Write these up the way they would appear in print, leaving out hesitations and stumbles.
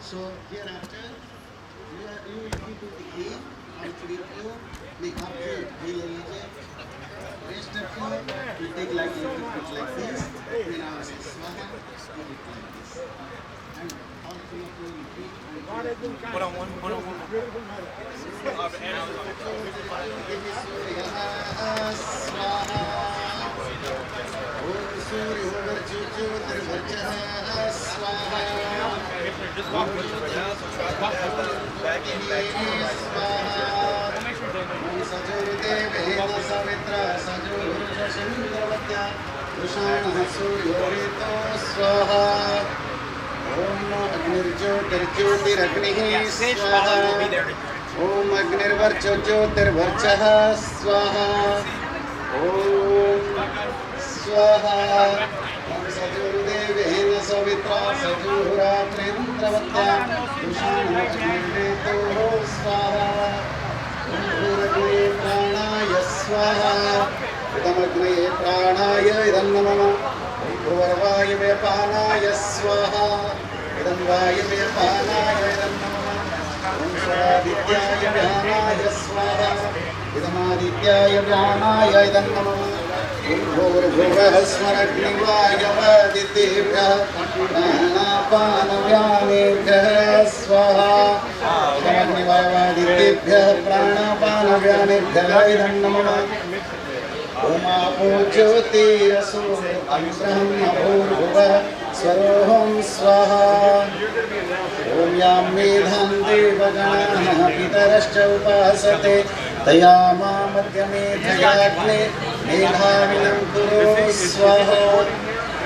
So hereafter, you will be to the key, complete you, make up the key rest of you take like you put like this, then I will say swaha, you put like this. And all three of you repeat. Hold on, hold on. Just walk with it right now. Walk back in, back to the right. Make sure they Om Agnirvarcho Jyotirvarchah Swaha Om Swaha Om Sajurudevena Savitra Sajuratrindravatya Dushana Agnirveto Swaha Om Bhuragre Pranaya Swaha Idam Agre Pranaya Idam Namama Om Bhuvarvaya Vyapanaya Swaha Idam Vaya Vyapanaya Idam Namama Vidyaya Vyanaaya Swaha Idamadityaya Vyanaaya Idam Namah Bhurvuvah Smaragnivaaya Vaditibhyah Pranapanavyanibhyah Swaha Idamagnivaaya Vaditibhyah Pranapanavyanibhyah Idam Namah Oma Jyotirasur Brahma Bhurvuvah Swaroham Swaha Om Yam Medham Devaganaha Pitarascha Upasate Tayama Madhyamedhayagne Medhavinam Kuru Swaha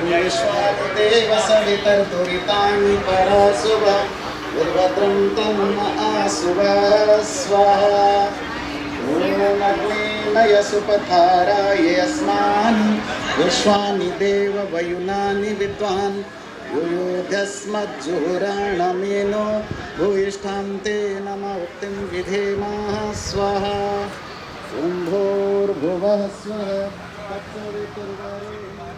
Vishwadeva Savitar Duritani Parasubha Virvadram Tamma Asubha Swaha Om Agnenaya Supatharaya Yasmani Vishwani Deva Vayunani Vidwan Yoyodhyasmadjuhuranameno Bhuishthante nama uktim vidhemaha swaha Om Bhurvuvah swaha Tatsavitruvarenyam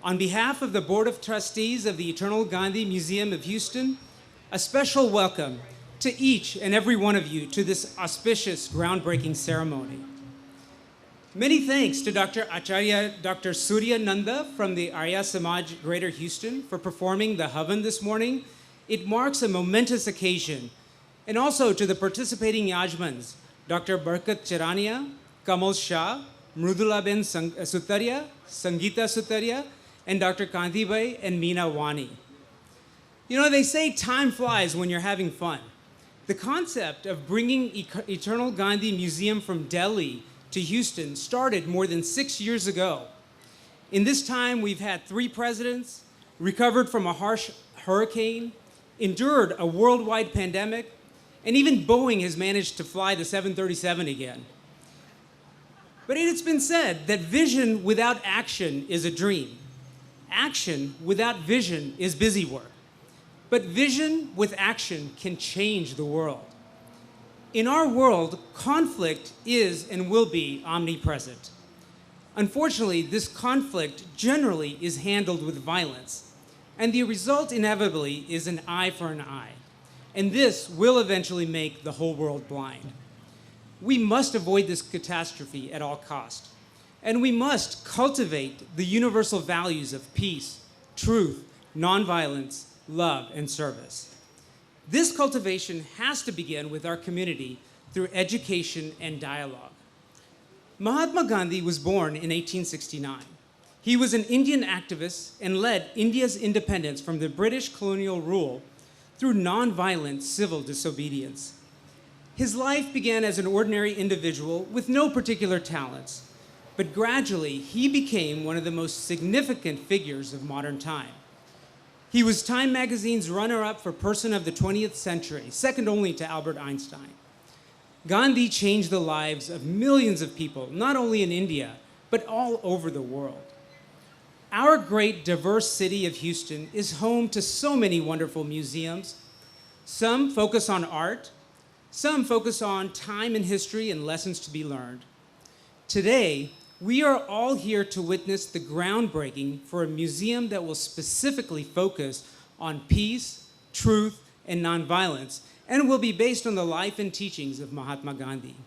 On behalf of the Board of Trustees of the Eternal Gandhi Museum of Houston, a special welcome to each and every one of you to this auspicious groundbreaking ceremony. Many thanks to Dr. Surya Nanda from the Arya Samaj Greater Houston for performing the Havan this morning. It marks a momentous occasion. And also to the participating Yajmans, Dr. Barkat Charania, Kamal Shah, Mrudula Ben Sutaria, Sangeeta Sutaria, and Dr. Kandibai and Meena Wani. You know, they say time flies when you're having fun. The concept of bringing Eternal Gandhi Museum from Delhi to Houston started more than 6 years ago. In this time, we've had 3 presidents, recovered from a harsh hurricane, endured a worldwide pandemic, and even Boeing has managed to fly the 737 again. But it has been said that vision without action is a dream. Action without vision is busy work. But vision with action can change the world. In our world, conflict is and will be omnipresent. Unfortunately, this conflict generally is handled with violence, and the result inevitably is an eye for an eye. And this will eventually make the whole world blind. We must avoid this catastrophe at all costs. And we must cultivate the universal values of peace, truth, nonviolence, love, and service. This cultivation has to begin with our community through education and dialogue. Mahatma Gandhi was born in 1869. He was an Indian activist and led India's independence from the British colonial rule through nonviolent civil disobedience. His life began as an ordinary individual with no particular talents, but gradually he became one of the most significant figures of modern time. He was Time magazine's runner-up for Person of the 20th Century, second only to Albert Einstein. Gandhi changed the lives of millions of people, not only in India, but all over the world. Our great diverse city of Houston is home to so many wonderful museums. Some focus on art, some focus on time and history and lessons to be learned. Today, we are all here to witness the groundbreaking for a museum that will specifically focus on peace, truth, and nonviolence, and will be based on the life and teachings of Mahatma Gandhi.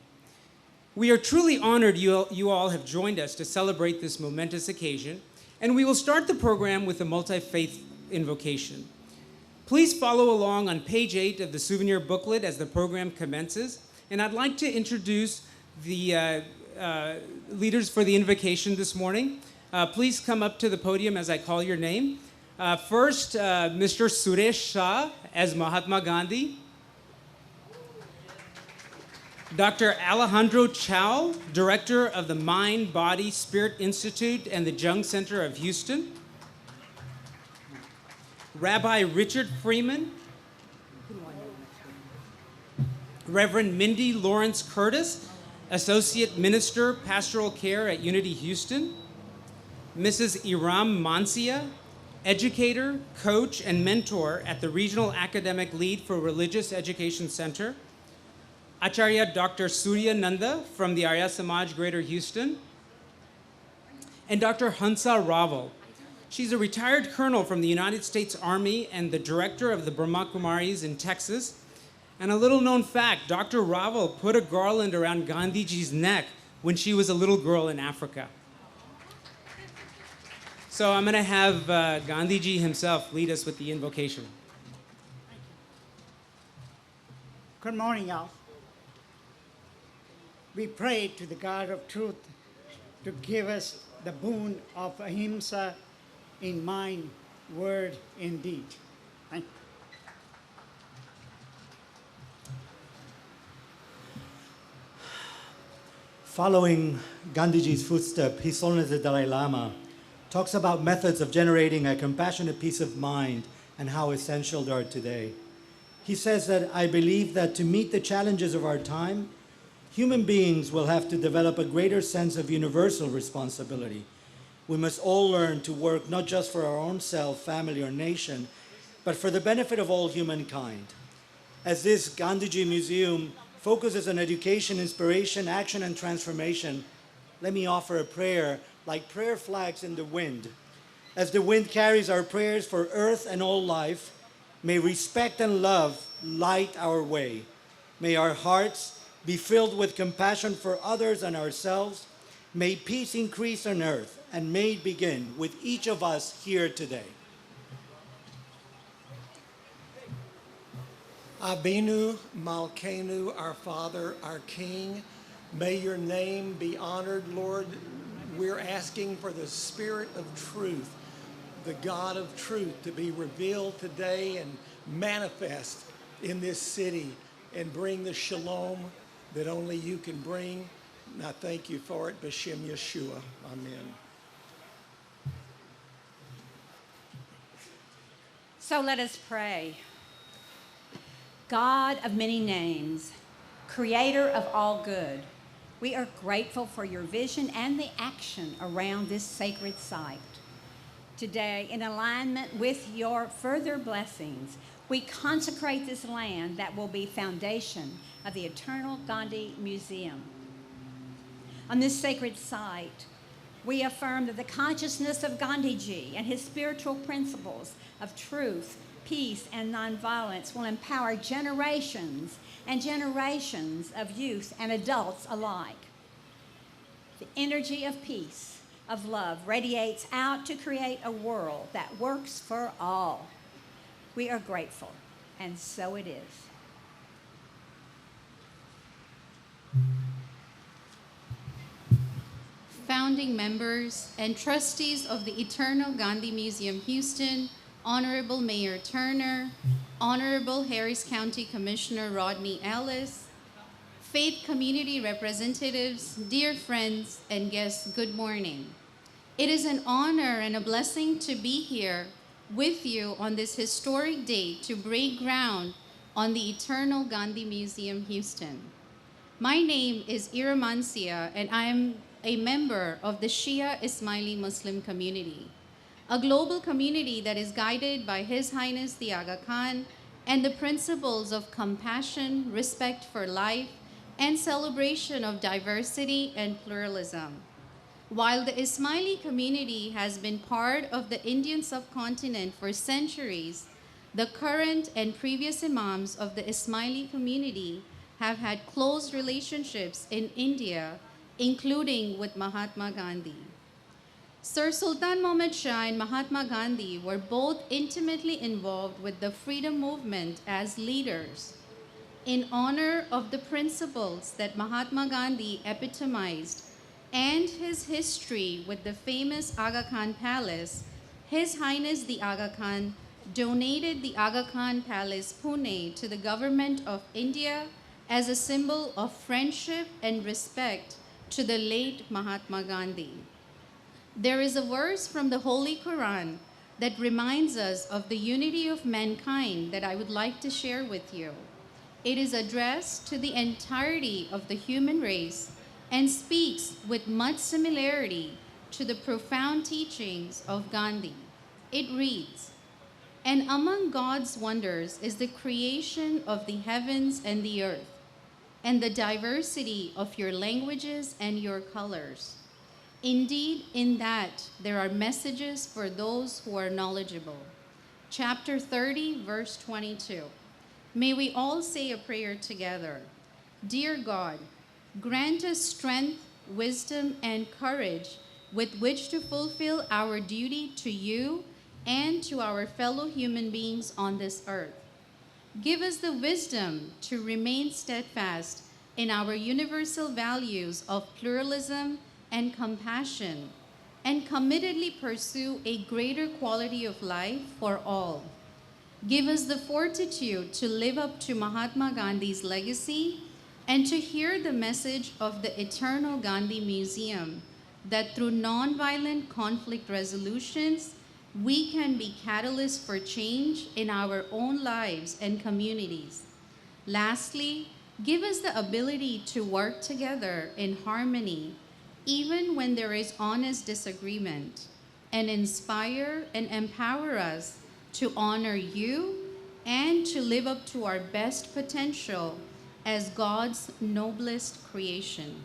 We are truly honored you all have joined us to celebrate this momentous occasion, and we will start the program with a multi-faith invocation. Please follow along on page 8 of the souvenir booklet as the program commences, and I'd like to introduce the leaders for the invocation this morning. Please come up to the podium as I call your name. First, Mr. Suresh Shah as Mahatma Gandhi. Dr. Alejandro Chow, Director of the Mind, Body, Spirit Institute and the Jung Center of Houston. Rabbi Richard Freeman. Reverend Mindy Lawrence Curtis, Associate Minister, Pastoral Care at Unity Houston. Mrs. Iram Mansia, educator, coach, and mentor at the Regional Academic Lead for Religious Education Center. Acharya Dr. Surya Nanda from the Arya Samaj Greater Houston. And Dr. Hansa Raval. She's a retired colonel from the United States Army and the director of the Brahma Kumaris in Texas. And a little known fact, Dr. Raval put a garland around Gandhiji's neck when she was a little girl in Africa. So I'm going to have Gandhiji himself lead us with the invocation. Good morning, y'all. We pray to the God of truth to give us the boon of ahimsa in mind, word, and deed. Thank you. Following Gandhiji's footstep, His Holiness the Dalai Lama talks about methods of generating a compassionate peace of mind and how essential they are today. He says that, I believe that to meet the challenges of our time, human beings will have to develop a greater sense of universal responsibility. We must all learn to work not just for our own self, family, or nation, but for the benefit of all humankind. As this Gandhiji Museum focuses on education, inspiration, action, and transformation, let me offer a prayer like prayer flags in the wind As the wind carries our prayers for earth and all life, may respect and love light our way. May our hearts be filled with compassion for others and ourselves. May peace increase on earth, and may it begin with each of us here today. Abinu Malkeinu, our Father, our King, may your name be honored, Lord. We're asking for the Spirit of truth, the God of truth, to be revealed today and manifest in this city and bring the shalom that only you can bring. And I thank you for it, B'Shem Yeshua. Amen. So let us pray. God of many names, creator of all good, we are grateful for your vision and the action around this sacred site. Today, in alignment with your further blessings, we consecrate this land that will be foundation of the Eternal Ghandi Museum. On this sacred site, we affirm that the consciousness of Gandhiji and his spiritual principles of truth, peace, and nonviolence will empower generations and generations of youth and adults alike. The energy of peace, of love, radiates out to create a world that works for all. We are grateful, and so it is. Founding members and trustees of the Eternal Ghandi Museum Houston, Honorable Mayor Turner, Honorable Harris County Commissioner Rodney Ellis, faith community representatives, dear friends and guests, good morning. It is an honor and a blessing to be here with you on this historic day to break ground on the Eternal Ghandi Museum Houston. My name is Iramancia, and I am a member of the Shia Ismaili Muslim community, a global community that is guided by His Highness the Aga Khan and the principles of compassion, respect for life, and celebration of diversity and pluralism. While the Ismaili community has been part of the Indian subcontinent for centuries, the current and previous imams of the Ismaili community have had close relationships in India, including with Mahatma Gandhi. Sir Sultan Muhammad Shah and Mahatma Gandhi were both intimately involved with the freedom movement as leaders. In honor of the principles that Mahatma Gandhi epitomized and his history with the famous Aga Khan Palace, His Highness the Aga Khan donated the Aga Khan Palace, Pune, to the government of India as a symbol of friendship and respect to the late Mahatma Gandhi. There is a verse from the Holy Quran that reminds us of the unity of mankind that I would like to share with you. It is addressed to the entirety of the human race and speaks with much similarity to the profound teachings of Gandhi. It reads, "And among God's wonders is the creation of the heavens and the earth, and the diversity of your languages and your colors. Indeed, in that there are messages for those who are knowledgeable." Chapter 30, verse 22. May we all say a prayer together. Dear God, grant us strength, wisdom, and courage with which to fulfill our duty to you and to our fellow human beings on this earth. Give us the wisdom to remain steadfast in our universal values of pluralism and compassion, and committedly pursue a greater quality of life for all. Give us the fortitude to live up to Mahatma Gandhi's legacy and to hear the message of the Eternal Ghandi Museum, that through nonviolent conflict resolutions, we can be catalysts for change in our own lives and communities. Lastly, give us the ability to work together in harmony, even when there is honest disagreement, and inspire and empower us to honor you and to live up to our best potential as God's noblest creation.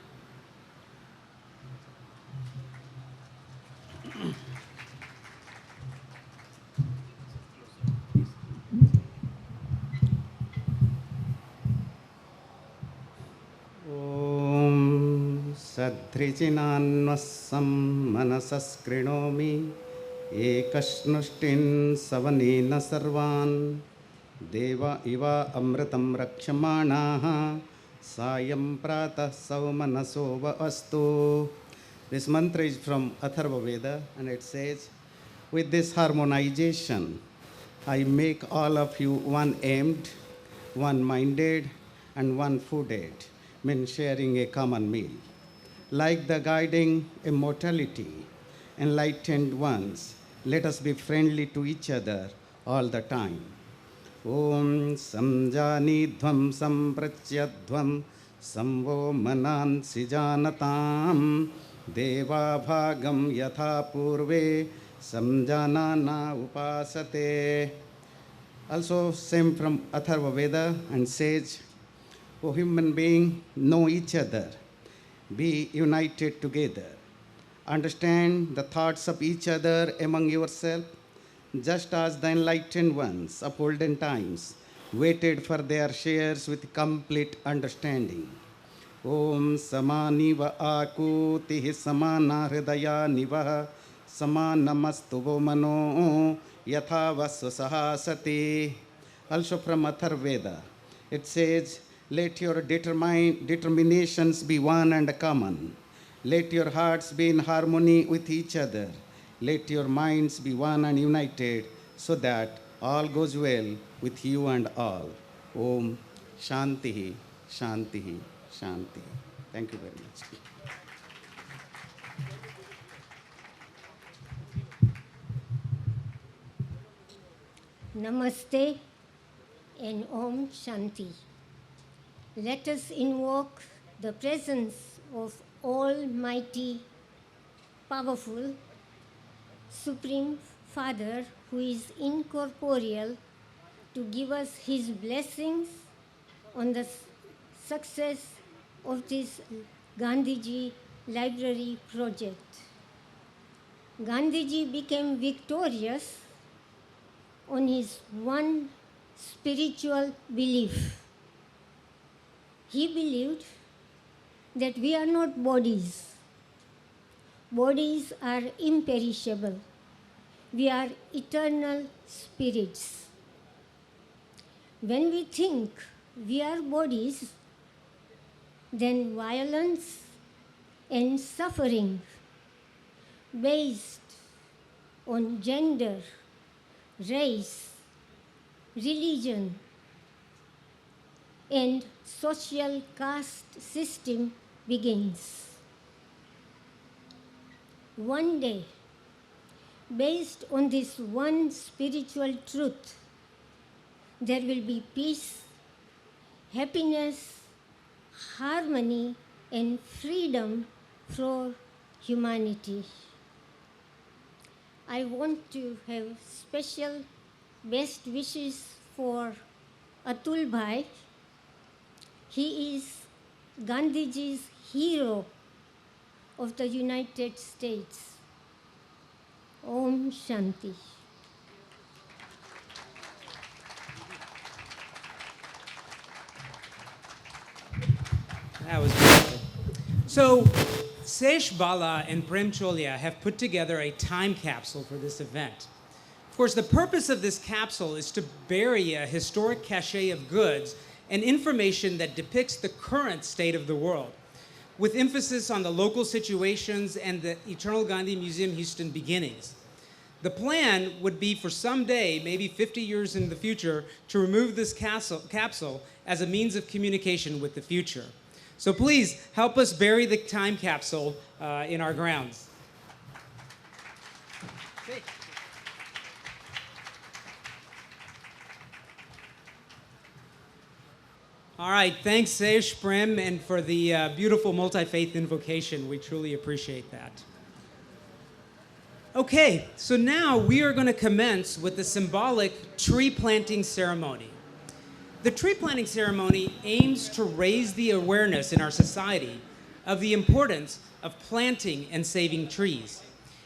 तद्धृचिनान्वस्सं मनसस्कृणोमि एकश्नुष्टिन् सवनेन सर्वान् देव इव अमृतं रक्ष्यमाणाः सायं प्रातः सौमनसो व अस्तु. This mantra is from Atharva Veda, and it says, with this harmonization, I make all of you one-aimed, one-minded, and one-fooded, means sharing a common meal. Like the guiding immortality, enlightened ones, let us be friendly to each other all the time. Om samjanidhvam sampratyadhvam samvo manansi janatam deva bhagam yatha purve samjanana upasate. Also same from Atharva Veda, and says, O human being, know each other, be united together, understand the thoughts of each other among yourself, just as the enlightened ones of olden times waited for their shares with complete understanding. Om samaniva akutihi samana hridaya nivaha samanamastu mano yatha vasasahasati. Also from Atharva Veda, it says, let your determinations be one and common. Let your hearts be in harmony with each other. Let your minds be one and united, so that all goes well with you and all. Om Shantihi, Shantihi, Shantihi. Thank you very much. Namaste and Om Shanti. Let us invoke the presence of Almighty, powerful, Supreme Father, who is incorporeal, to give us his blessings on the success of this Gandhiji Library project. Gandhiji became victorious on his one spiritual belief. He believed that we are not bodies. Bodies are imperishable. We are eternal spirits. When we think we are bodies, then violence and suffering based on gender, race, religion, and social caste system begins. One day, based on this one spiritual truth, there will be peace, happiness, harmony, and freedom for humanity. I want to have special best wishes for Atul Bhai. He is Gandhiji's hero of the United States. Om Shanti. That was beautiful. So, Sesh Bala and Prem Cholia have put together a time capsule for this event. Of course, the purpose of this capsule is to bury a historic cache of goods and information that depicts the current state of the world, with emphasis on the local situations and the Eternal Gandhi Museum Houston beginnings. The plan would be for someday, maybe 50 years in the future, to remove this capsule as a means of communication with the future. So please help us bury the time capsule in our grounds. All right, thanks Sesh, Prem, and for the beautiful multi-faith invocation. We truly appreciate that. Okay, so now we are going to commence with the symbolic tree planting ceremony. The tree planting ceremony aims to raise the awareness in our society of the importance of planting and saving trees.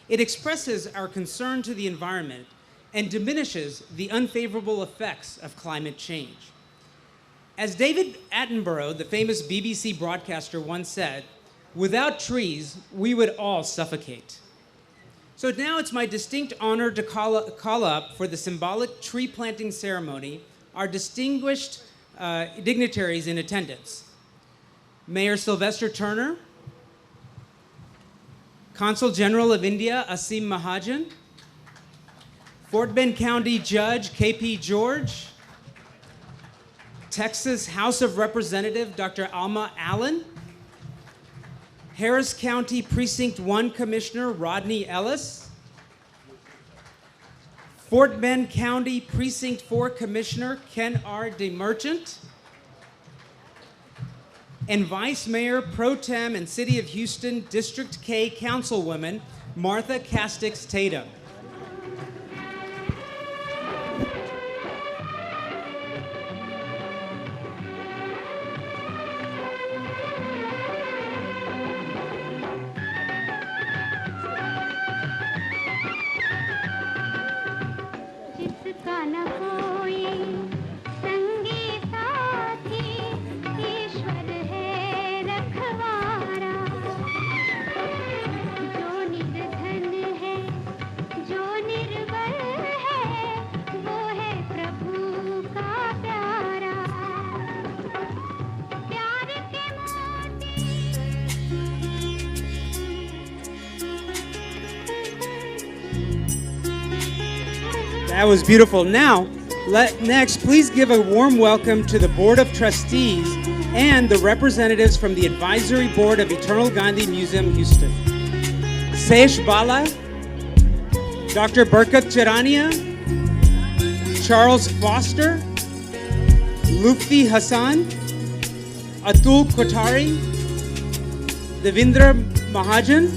It expresses our concern to the environment and diminishes the unfavorable effects of climate change. As David Attenborough, the famous BBC broadcaster, once said, Without trees, we would all suffocate. So now it's my distinct honor to call up for the symbolic tree planting ceremony our distinguished dignitaries in attendance. Mayor Sylvester Turner, Consul General of India Asim Mahajan, Fort Bend County Judge K.P. George, Texas House of Representative Dr. Alma Allen, Harris County Precinct 1 Commissioner Rodney Ellis, Fort Bend County Precinct 4 Commissioner Ken R. DeMerchant, and Vice Mayor Pro Tem and City of Houston District K Councilwoman Martha Castix Tatum. That was beautiful. Now, next, please give a warm welcome to the Board of Trustees and the representatives from the Advisory Board of Eternal Gandhi Museum, Houston. Sesh Bala, Dr. Berkat Charania, Charles Foster, Lufti Hassan, Atul Kotari, Devendra Mahajan,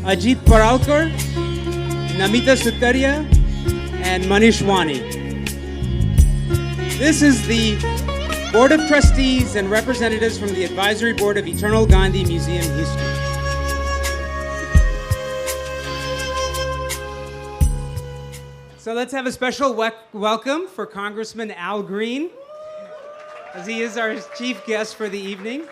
Ajit Paralkar, Namita Sutaria, and Manish Wani. This is the Board of Trustees and representatives from the Advisory Board of Eternal Gandhi Museum, Houston. So let's have a special welcome for Congressman Al Green, as he is our chief guest for the evening.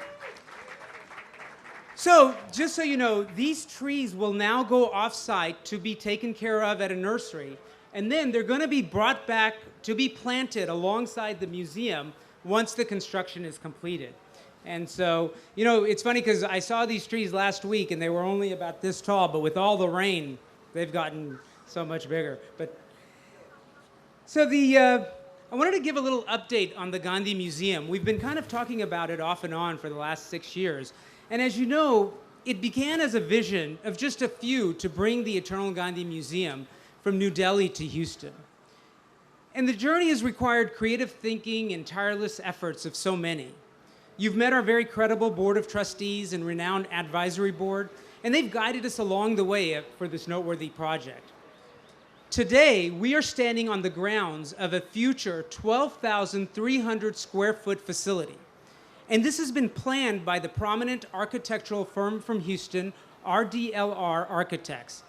So, just so you know, these trees will now go off-site to be taken care of at a nursery, and then they're going to be brought back to be planted alongside the museum once the construction is completed. And so, you know, it's funny because I saw these trees last week and they were only about this tall, but with all the rain, they've gotten so much bigger. So I wanted to give a little update on the Gandhi Museum. We've been kind of talking about it off and on for the last 6 years. And as you know, it began as a vision of just a few to bring the Eternal Gandhi Museum from New Delhi to Houston. And the journey has required creative thinking and tireless efforts of so many. You've met our very credible Board of Trustees and renowned advisory board, and they've guided us along the way for this noteworthy project. Today, we are standing on the grounds of a future 12,300 square foot facility. And this has been planned by the prominent architectural firm from Houston, RDLR Architects.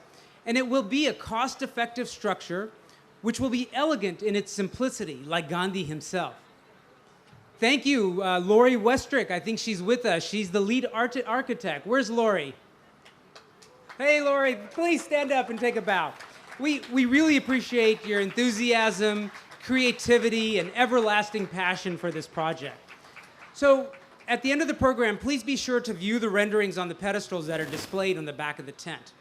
And it will be a cost-effective structure which will be elegant in its simplicity, like Gandhi himself. Thank you, Lori Westrick. I think she's with us. She's the lead architect. Where's Lori? Hey, Lori, please stand up and take a bow. We really appreciate your enthusiasm, creativity, and everlasting passion for this project. So, at the end of the program, please be sure to view the renderings on the pedestals that are displayed on the back of the tent.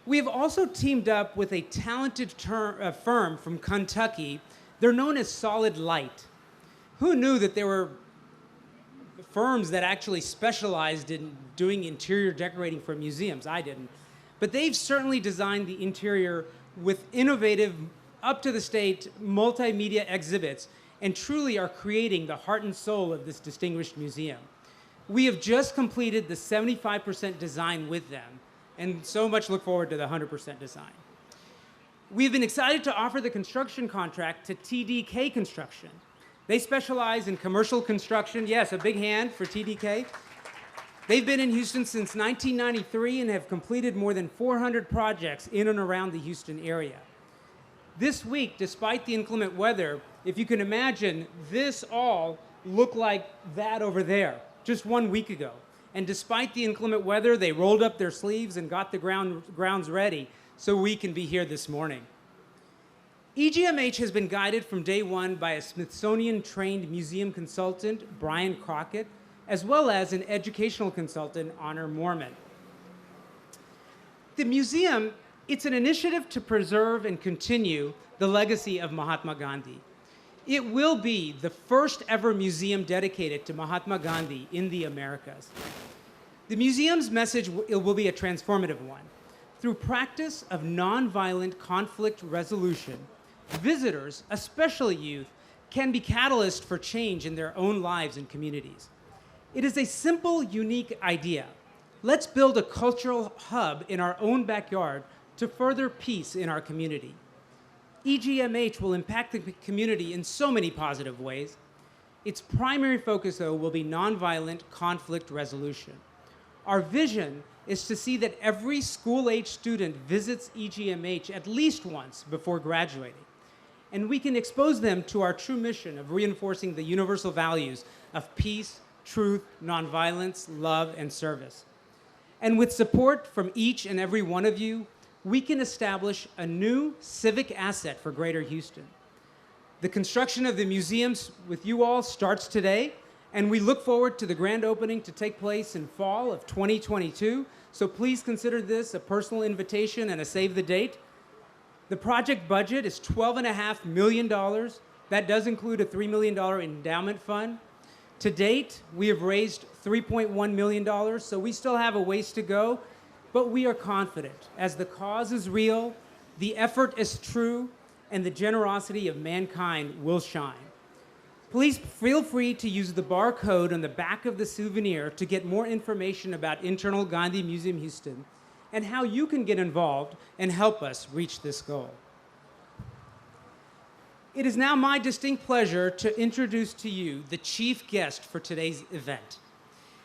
We have also teamed up with a talented firm from Kentucky. They're known as Solid Light. Who knew that there were firms that actually specialized in doing interior decorating for museums? I didn't. But they've certainly designed the interior with innovative, up-to-the-state multimedia exhibits and truly are creating the heart and soul of this distinguished museum. We have just completed the 75% design with them, and so much look forward to the 100% design. We've been excited to offer the construction contract to TDK Construction. They specialize in commercial construction. Yes, a big hand for TDK. They've been in Houston since 1993 and have completed more than 400 projects in and around the Houston area. This week, despite the inclement weather, if you can imagine, this all looked like that over there just 1 week ago. And despite the inclement weather, they rolled up their sleeves and got the grounds ready so we can be here this morning. EGMH has been guided from day one by a Smithsonian-trained museum consultant, Brian Crockett, as well as an educational consultant, Honor Mormon. The museum, it's an initiative to preserve and continue the legacy of Mahatma Gandhi. It will be the first ever museum dedicated to Mahatma Gandhi in the Americas. The museum's message will be a transformative one. Through practice of nonviolent conflict resolution, visitors, especially youth, can be catalysts for change in their own lives and communities. It is a simple, unique idea. Let's build a cultural hub in our own backyard to further peace in our community. EGMH will impact the community in so many positive ways. Its primary focus, though, will be nonviolent conflict resolution. Our vision is to see that every school-age student visits EGMH at least once before graduating, and we can expose them to our true mission of reinforcing the universal values of peace, truth, nonviolence, love, and service. And with support from each and every one of you, we can establish a new civic asset for Greater Houston. The construction of the museums with you all starts today, and we look forward to the grand opening to take place in fall of 2022. So please consider this a personal invitation and a save the date. The project budget is $12.5 million. That does include a $3 million endowment fund. To date, we have raised $3.1 million, so we still have a ways to go, but we are confident as the cause is real, the effort is true, and the generosity of mankind will shine. Please feel free to use the barcode on the back of the souvenir to get more information about Internal Gandhi Museum Houston and how you can get involved and help us reach this goal. It is now my distinct pleasure to introduce to you the chief guest for today's event.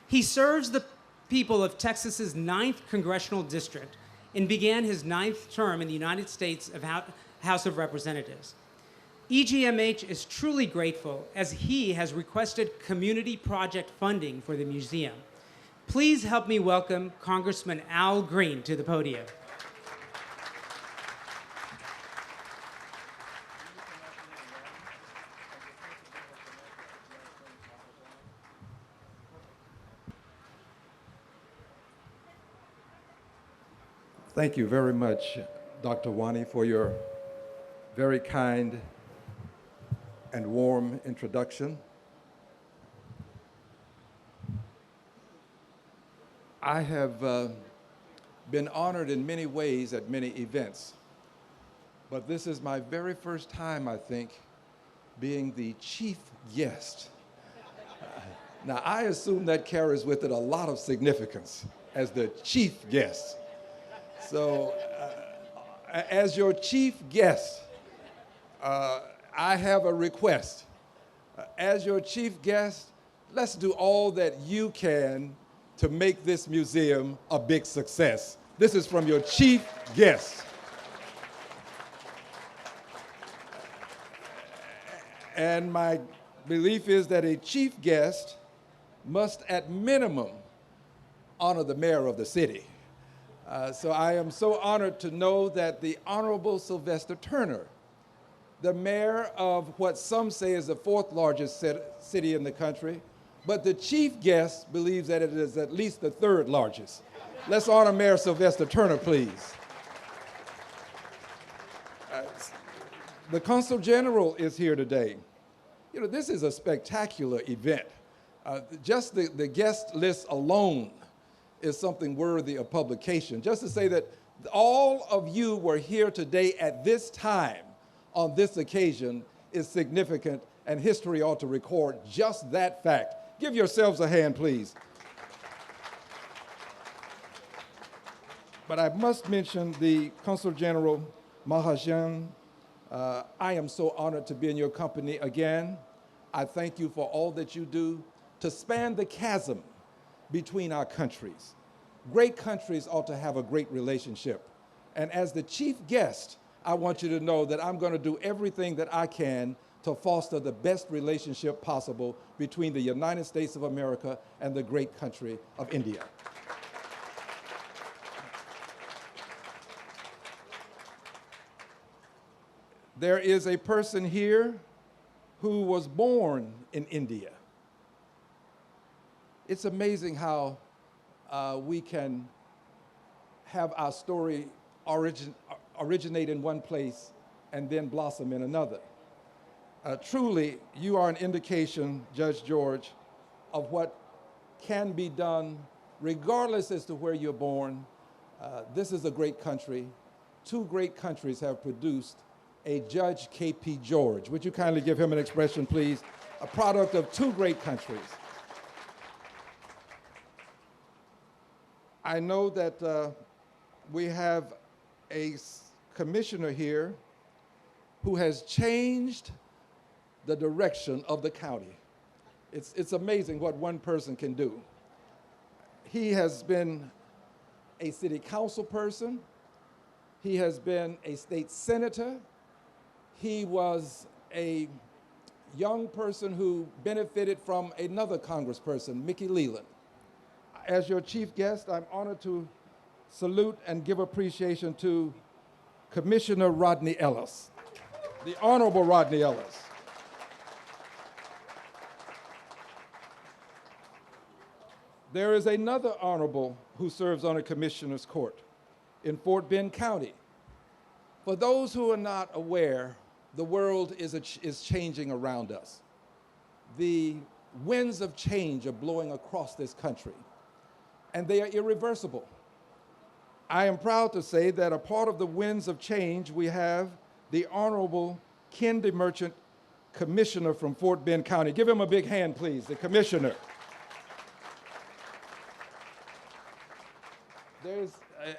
He serves the people of Texas's 9th Congressional District and began his 9th term in the United States House of Representatives. EGMH is truly grateful as he has requested community project funding for the museum. Please help me welcome Congressman Al Green to the podium. Thank you very much, Dr. Wani, for your very kind and warm introduction. I have been honored in many ways at many events, but this is my very first time, I think, being the chief guest. Now, I assume that carries with it a lot of significance as the chief guest. So, as your chief guest, I have a request. As your chief guest, let's do all that you can to make this museum a big success. This is from your chief guest. And my belief is that a chief guest must, at minimum, honor the mayor of the city. So I am so honored to know that the Honorable Sylvester Turner, the mayor of what some say is the 4th largest city in the country, but the chief guest believes that it is at least the 3rd largest. Let's honor Mayor Sylvester Turner, please. The Consul General is here today. You know, this is a spectacular event. Just the guest list alone is something worthy of publication. Just to say that all of you were here today at this time on this occasion is significant, and history ought to record just that fact. Give yourselves a hand, please. But I must mention the Consul General Mahajan. I am so honored to be in your company again. I thank you for all that you do to span the chasm between our countries. Great countries ought to have a great relationship. And as the chief guest, I want you to know that I'm going to do everything that I can to foster the best relationship possible between the United States of America and the great country of India. There is a person here who was born in India. It's amazing how we can have our story originate in one place and then blossom in another. Truly, you are an indication, Judge George, of what can be done regardless as to where you're born. This is a great country. Two great countries have produced a Judge K.P. George. Would you kindly give him an expression, please? A product of two great countries. I know that we have a commissioner here who has changed the direction of the county. It's amazing what one person can do. He has been a city council person. He has been a state senator. He was a young person who benefited from another congressperson, Mickey Leland. As your chief guest, I'm honored to salute and give appreciation to Commissioner Rodney Ellis, the Honorable Rodney Ellis. There is another honorable who serves on a commissioner's court in Fort Bend County. For those who are not aware, the world is changing around us. The winds of change are blowing across this country, and they are irreversible. I am proud to say that a part of the winds of change, we have the Honorable ghndi Merchant Commissioner from Fort Bend County. Give him a big hand, please, the Commissioner. There's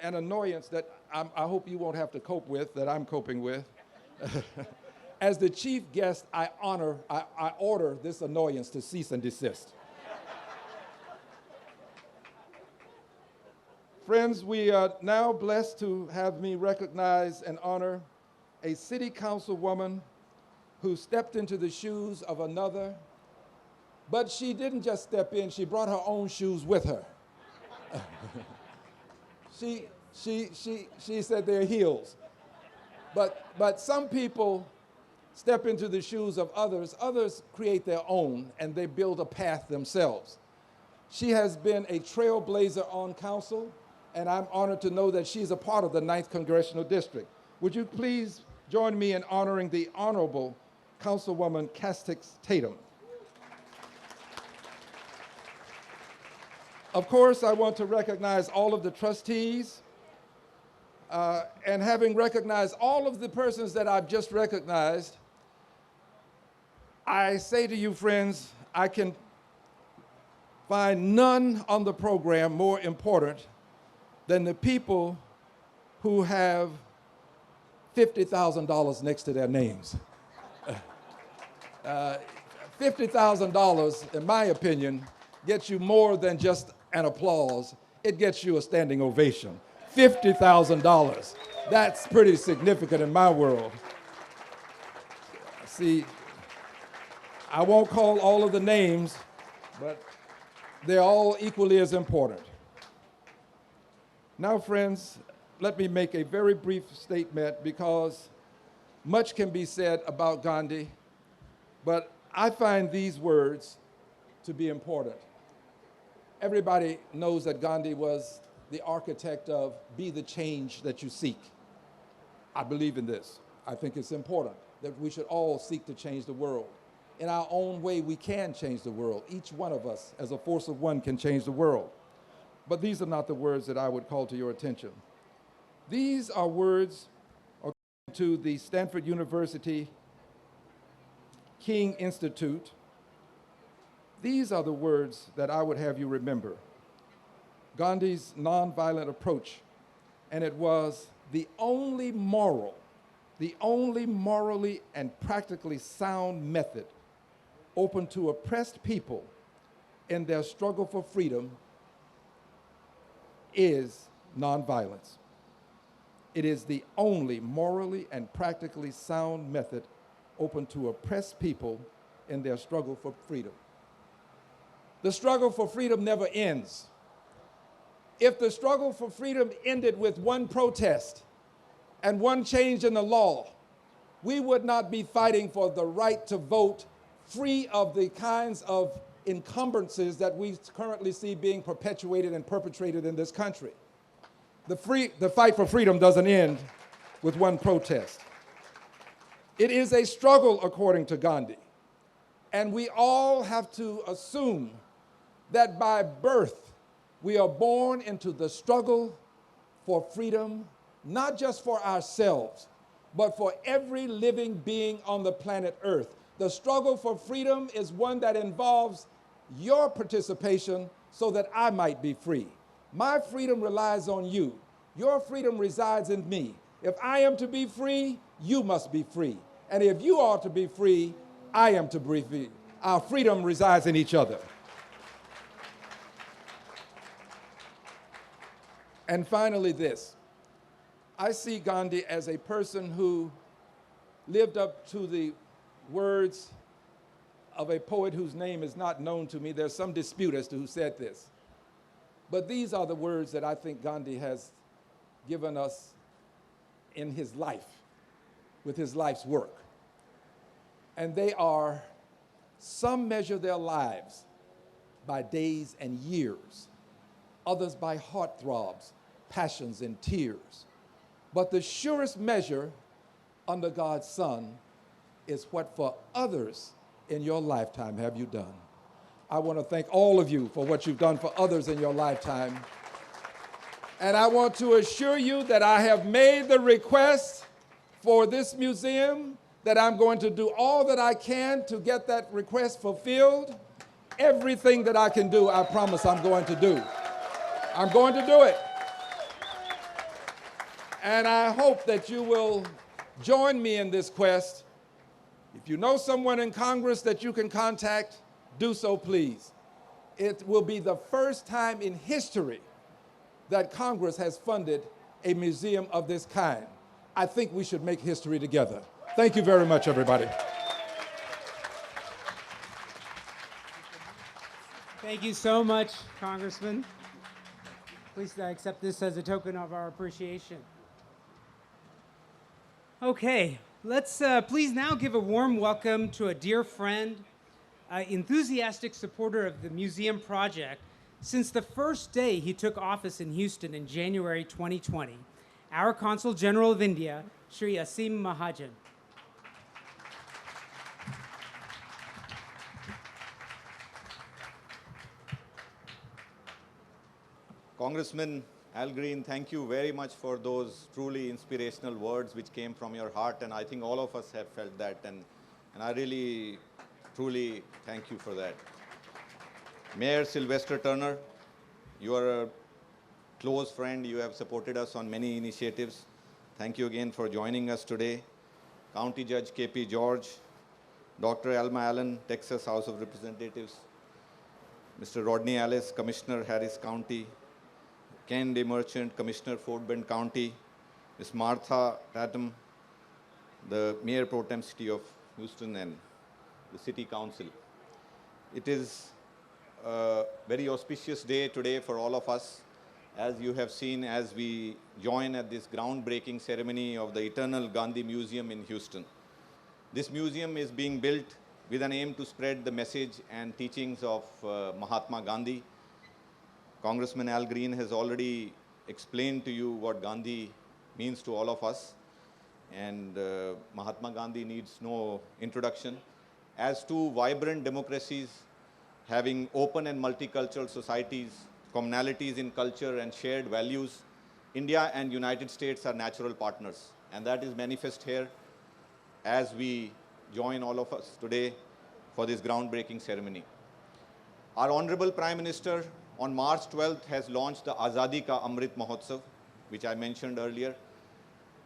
an annoyance that I hope you won't have to cope with, that I'm coping with. As the chief guest, I order this annoyance to cease and desist. Friends, we are now blessed to have me recognize and honor a city councilwoman who stepped into the shoes of another, but she didn't just step in, she brought her own shoes with her. She said they're heels. But some people step into the shoes of others. Others create their own, and they build a path themselves. She has been a trailblazer on council, and I'm honored to know that she's a part of the 9th Congressional District. Would you please join me in honoring the Honorable Councilwoman Castix Tatum? Of course, I want to recognize all of the trustees, and having recognized all of the persons that I've just recognized, I say to you, friends, I can find none on the program more important than the people who have $50,000 next to their names. $50,000, in my opinion, gets you more than just an applause. It gets you a standing ovation. $50,000. That's pretty significant in my world. See, I won't call all of the names, but they're all equally as important. Now, friends, let me make a very brief statement because much can be said about Gandhi, but I find these words to be important. Everybody knows that Gandhi was the architect of be the change that you seek. I believe in this. I think it's important that we should all seek to change the world. In our own way, we can change the world. Each one of us, as a force of one, can change the world. But these are not the words that I would call to your attention. These are words according to the Stanford University King Institute. These are the words that I would have you remember. Gandhi's nonviolent approach, and it was the only morally and practically sound method open to oppressed people in their struggle for freedom is nonviolence. It is the only morally and practically sound method open to oppressed people in their struggle for freedom. The struggle for freedom never ends. If the struggle for freedom ended with one protest and one change in the law, we would not be fighting for the right to vote free of the kinds of encumbrances that we currently see being perpetuated and perpetrated in this country. The fight for freedom doesn't end with one protest. It is a struggle, according to Gandhi. And we all have to assume that by birth, we are born into the struggle for freedom, not just for ourselves, but for every living being on the planet Earth. The struggle for freedom is one that involves your participation so that I might be free. My freedom relies on you. Your freedom resides in me. If I am to be free, you must be free. And if you are to be free, I am to be free. Our freedom resides in each other. And finally, this. I see Gandhi as a person who lived up to the words of a poet whose name is not known to me. There's some dispute as to who said this. But these are the words that I think Gandhi has given us in his life, with his life's work. And they are, some measure their lives by days and years, others by heartthrobs, passions, and tears. But the surest measure under God's sun is what for others in your lifetime have you done. I want to thank all of you for what you've done for others in your lifetime. And I want to assure you that I have made the request for this museum, that I'm going to do all that I can to get that request fulfilled. Everything that I can do, I promise I'm going to do. I'm going to do it. And I hope that you will join me in this quest. If you know someone in Congress that you can contact, do so, please. It will be the first time in history that Congress has funded a museum of this kind. I think we should make history together. Thank you very much, everybody. Thank you so much, Congressman. Please accept this as a token of our appreciation. Okay, let's please now give a warm welcome to a dear friend, enthusiastic supporter of the museum project since the first day he took office in Houston in January 2020, our Consul General of India, Sri Asim Mahajan. Congressman Al Green, thank you very much for those truly inspirational words which came from your heart, and I think all of us have felt that, and I really, truly thank you for that. Mayor Sylvester Turner, you are a close friend. You have supported us on many initiatives. Thank you again for joining us today. County Judge K.P. George, Dr. Alma Allen, Texas House of Representatives, Mr. Rodney Ellis, Commissioner, Harris County, ghndi Merchant, Commissioner, Fort Bend County, Ms. Martha Tatum, the Mayor Pro Tem City of Houston, and the City Council. It is a very auspicious day today for all of us, as you have seen as we join at this groundbreaking ceremony of the Eternal Gandhi Museum in Houston. This museum is being built with an aim to spread the message and teachings of Mahatma Gandhi. Congressman Al Green has already explained to you what Gandhi means to all of us, and Mahatma Gandhi needs no introduction. As two vibrant democracies having open and multicultural societies, commonalities in culture and shared values, India and United States are natural partners, and that is manifest here as we join all of us today for this groundbreaking ceremony. Our Honorable Prime Minister on March 12th has launched the Azadi Ka Amrit Mahotsav, which I mentioned earlier.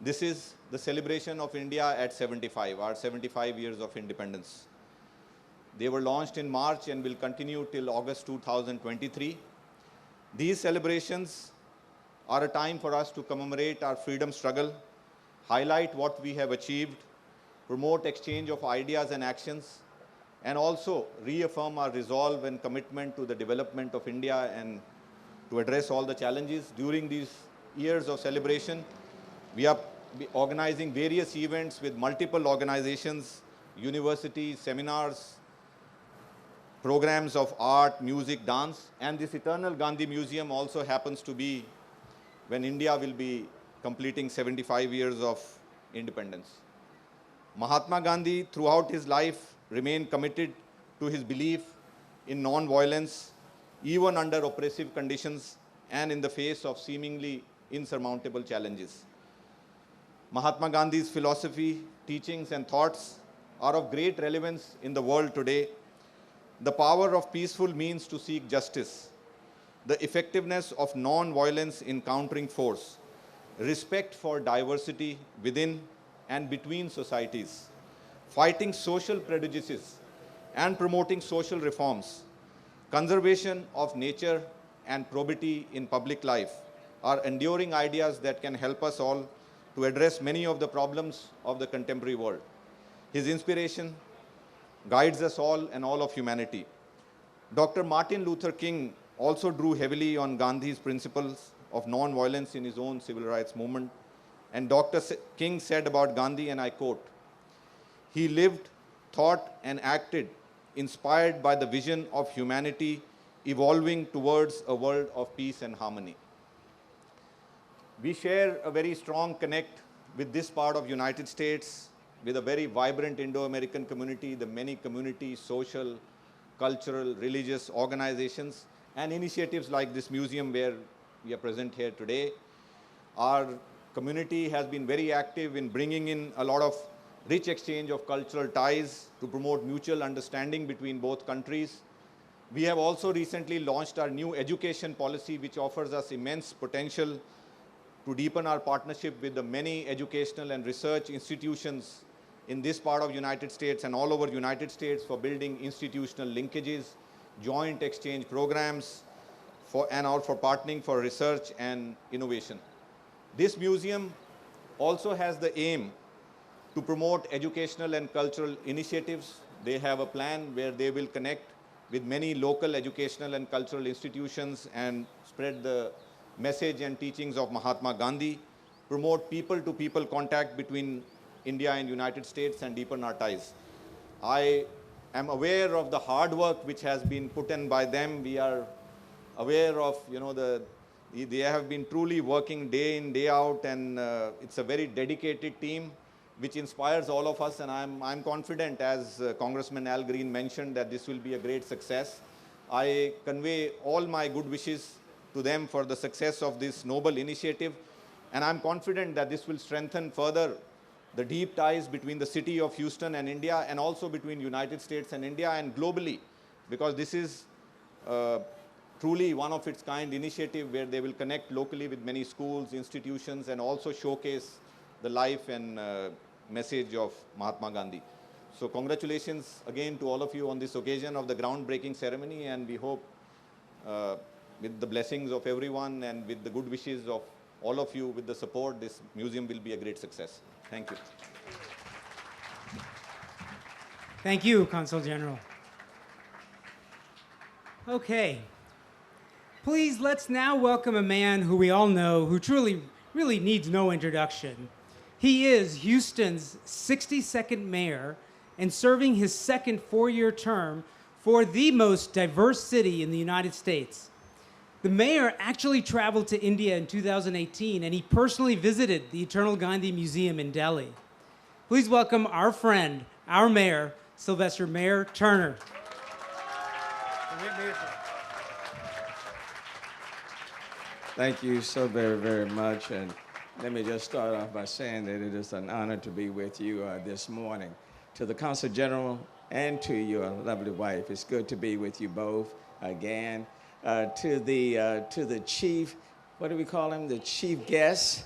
This is the celebration of India at 75, our 75 years of independence. They were launched in March and will continue till August 2023. These celebrations are a time for us to commemorate our freedom struggle, highlight what we have achieved, promote exchange of ideas and actions, and also reaffirm our resolve and commitment to the development of India and to address all the challenges. During these years of celebration, we are organizing various events with multiple organizations, universities, seminars, programs of art, music, dance, and this Eternal Gandhi Museum also happens to be when India will be completing 75 years of independence. Mahatma Gandhi, throughout his life, remained committed to his belief in non-violence, even under oppressive conditions and in the face of seemingly insurmountable challenges. Mahatma Gandhi's philosophy, teachings, and thoughts are of great relevance in the world today. The power of peaceful means to seek justice, the effectiveness of non-violence in countering force, respect for diversity within and between societies, fighting social prejudices and promoting social reforms, conservation of nature and probity in public life are enduring ideas that can help us all to address many of the problems of the contemporary world. His inspiration guides us all and all of humanity. Dr. Martin Luther King also drew heavily on Gandhi's principles of non-violence in his own civil rights movement. And Dr. King said about Gandhi, and I quote, "He lived, thought, and acted inspired by the vision of humanity evolving towards a world of peace and harmony." We share a very strong connect with this part of United States, with a very vibrant Indo-American community, the many community, social, cultural, religious organizations, and initiatives like this museum where we are present here today. Our community has been very active in bringing in a lot of rich exchange of cultural ties to promote mutual understanding between both countries. We have also recently launched our new education policy, which offers us immense potential to deepen our partnership with the many educational and research institutions in this part of United States and all over United States for building institutional linkages, joint exchange programs, for partnering for research and innovation. This museum also has the aim to promote educational and cultural initiatives. They have a plan where they will connect with many local educational and cultural institutions and spread the message and teachings of Mahatma Gandhi, promote people-to-people contact between India and United States, and deepen our ties. I am aware of the hard work which has been put in by them. We are aware of, they have been truly working day in, day out, and it's a very dedicated team which inspires all of us, and I'm confident, as Congressman Al Green mentioned, that this will be a great success. I convey all my good wishes to them for the success of this noble initiative, and I'm confident that this will strengthen further the deep ties between the city of Houston and India, and also between United States and India, and globally, because this is truly one of its kind initiative where they will connect locally with many schools, institutions, and also showcase the life and message of Mahatma Gandhi. So congratulations again to all of you on this occasion of the groundbreaking ceremony, and we hope with the blessings of everyone and with the good wishes of all of you, with the support, this museum will be a great success. Thank you. Thank you, Consul General. Okay. Please, let's now welcome a man who we all know, who truly, really needs no introduction. He is Houston's 62nd mayor and serving his second four-year term for the most diverse city in the United States. The mayor actually traveled to India in 2018, and he personally visited the Eternal Gandhi Museum in Delhi. Please welcome our friend, our mayor, Sylvester Mayor Turner. Thank you so very, very much. And let me just start off by saying that it is an honor to be with you this morning. To the Consul General and to your lovely wife, it's good to be with you both again. To the chief, what do we call him? The chief guest?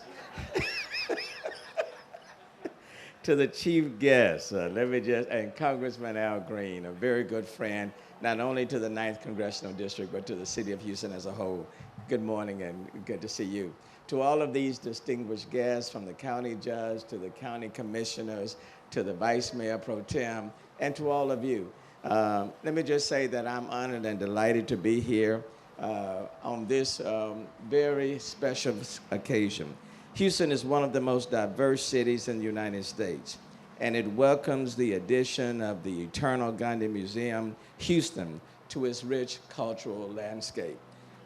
To the chief guest, and Congressman Al Green, a very good friend, not only to the 9th Congressional District, but to the city of Houston as a whole. Good morning and good to see you. To all of these distinguished guests, from the county judge to the county commissioners to the vice mayor pro tem, and to all of you, let me just say that I'm honored and delighted to be here on this very special occasion. Houston is one of the most diverse cities in the United States, and it welcomes the addition of the Eternal Gandhi Museum, Houston, to its rich cultural landscape.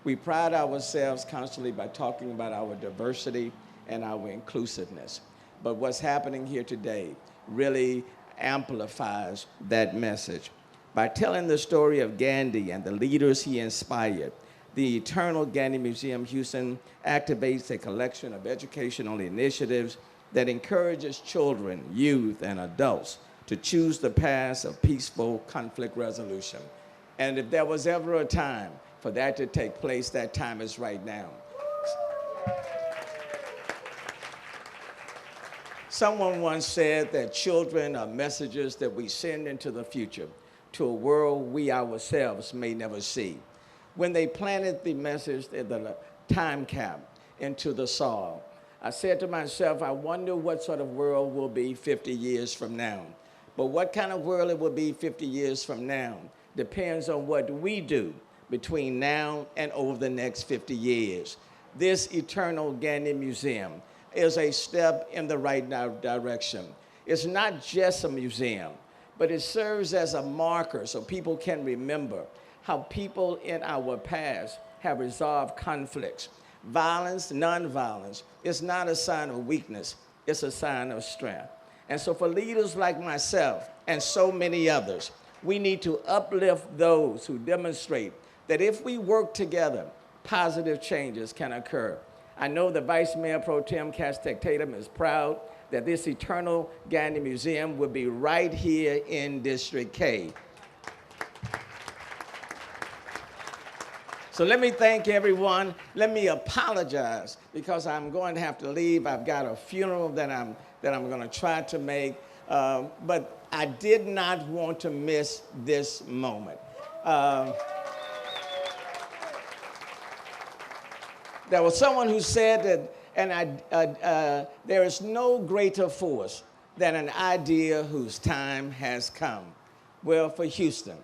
We pride ourselves constantly by talking about our diversity and our inclusiveness. But what's happening here today really amplifies that message. By telling the story of Gandhi and the leaders he inspired, the Eternal Gandhi Museum Houston activates a collection of educational initiatives that encourages children, youth, and adults to choose the path of peaceful conflict resolution. And if there was ever a time for that to take place, that time is right now. Someone once said that children are messages that we send into the future to a world we ourselves may never see. When they planted the message, the time cap into the soil, I said to myself, I wonder what sort of world will be 50 years from now. But what kind of world it will be 50 years from now depends on what we do between now and over the next 50 years. This Eternal Gandhi Museum is a step in the right direction. It's not just a museum, but it serves as a marker so people can remember how people in our past have resolved conflicts. Violence, nonviolence, is not a sign of weakness, it's a sign of strength. And so for leaders like myself and so many others, we need to uplift those who demonstrate that if we work together, positive changes can occur. I know the Vice Mayor Pro Tem Castek Tatum is proud that this Eternal Gandhi Museum will be right here in District K. So let me thank everyone. Let me apologize because I'm going to have to leave. I've got a funeral that I'm going to try to make, but I did not want to miss this moment. There was someone who said that, there is no greater force than an idea whose time has come. Well, for Houston,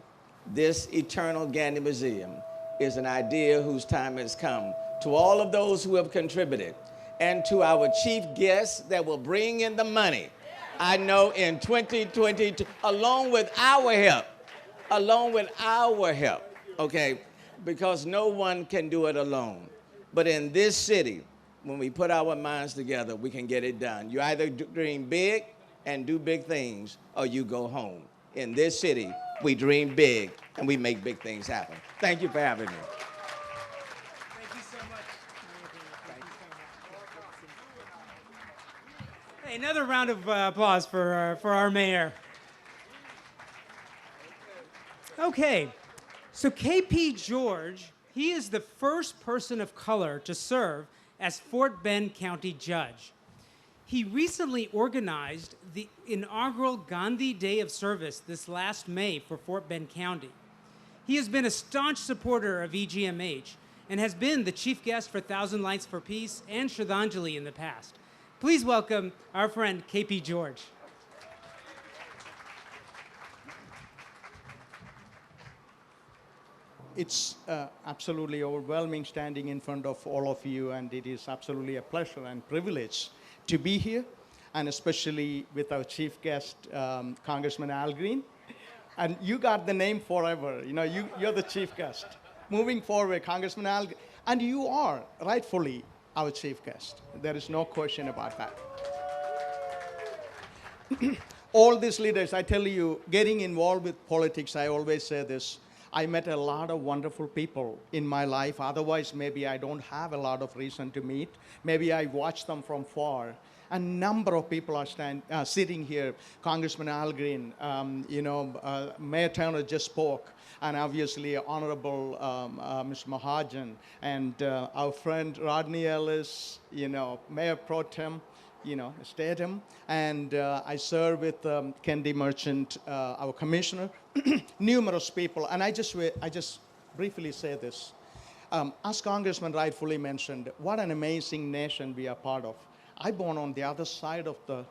this Eternal Gandhi Museum is an idea whose time has come. To all of those who have contributed, and to our chief guests that will bring in the money, I know in 2022, along with our help, okay, because no one can do it alone. But in this city, when we put our minds together, we can get it done. You either dream big and do big things, or you go home. In this city, we dream big and we make big things happen. Thank you for having me. Thank you so much. Hey, another round of applause for our mayor. Okay, so KP George, he is the first person of color to serve as Fort Bend County Judge. He recently organized the inaugural Gandhi Day of Service this last May for Fort Bend County. He has been a staunch supporter of EGMH and has been the chief guest for Thousand Lights for Peace and Shraddhanjali in the past. Please welcome our friend KP George. It's absolutely overwhelming standing in front of all of you, and it is absolutely a pleasure and privilege to be here, and especially with our chief guest, Congressman Al Green. And you got the name forever. You know, you're the chief guest. Moving forward, Congressman Al, and you are rightfully our chief guest. There is no question about that. All these leaders, I tell you, getting involved with politics, I always say this, I met a lot of wonderful people in my life. Otherwise, maybe I don't have a lot of reason to meet. Maybe I watch them from far. A number of people are sitting here. Congressman Al Green, Mayor Turner just spoke, and obviously Honorable Mr. Mahajan, and our friend Rodney Ellis, Mayor Pro Tem, Statham, and I serve with Kendi Merchant, our commissioner, numerous people. And I just briefly say this. As Congressman rightfully mentioned, what an amazing nation we are part of. I born on the other side of the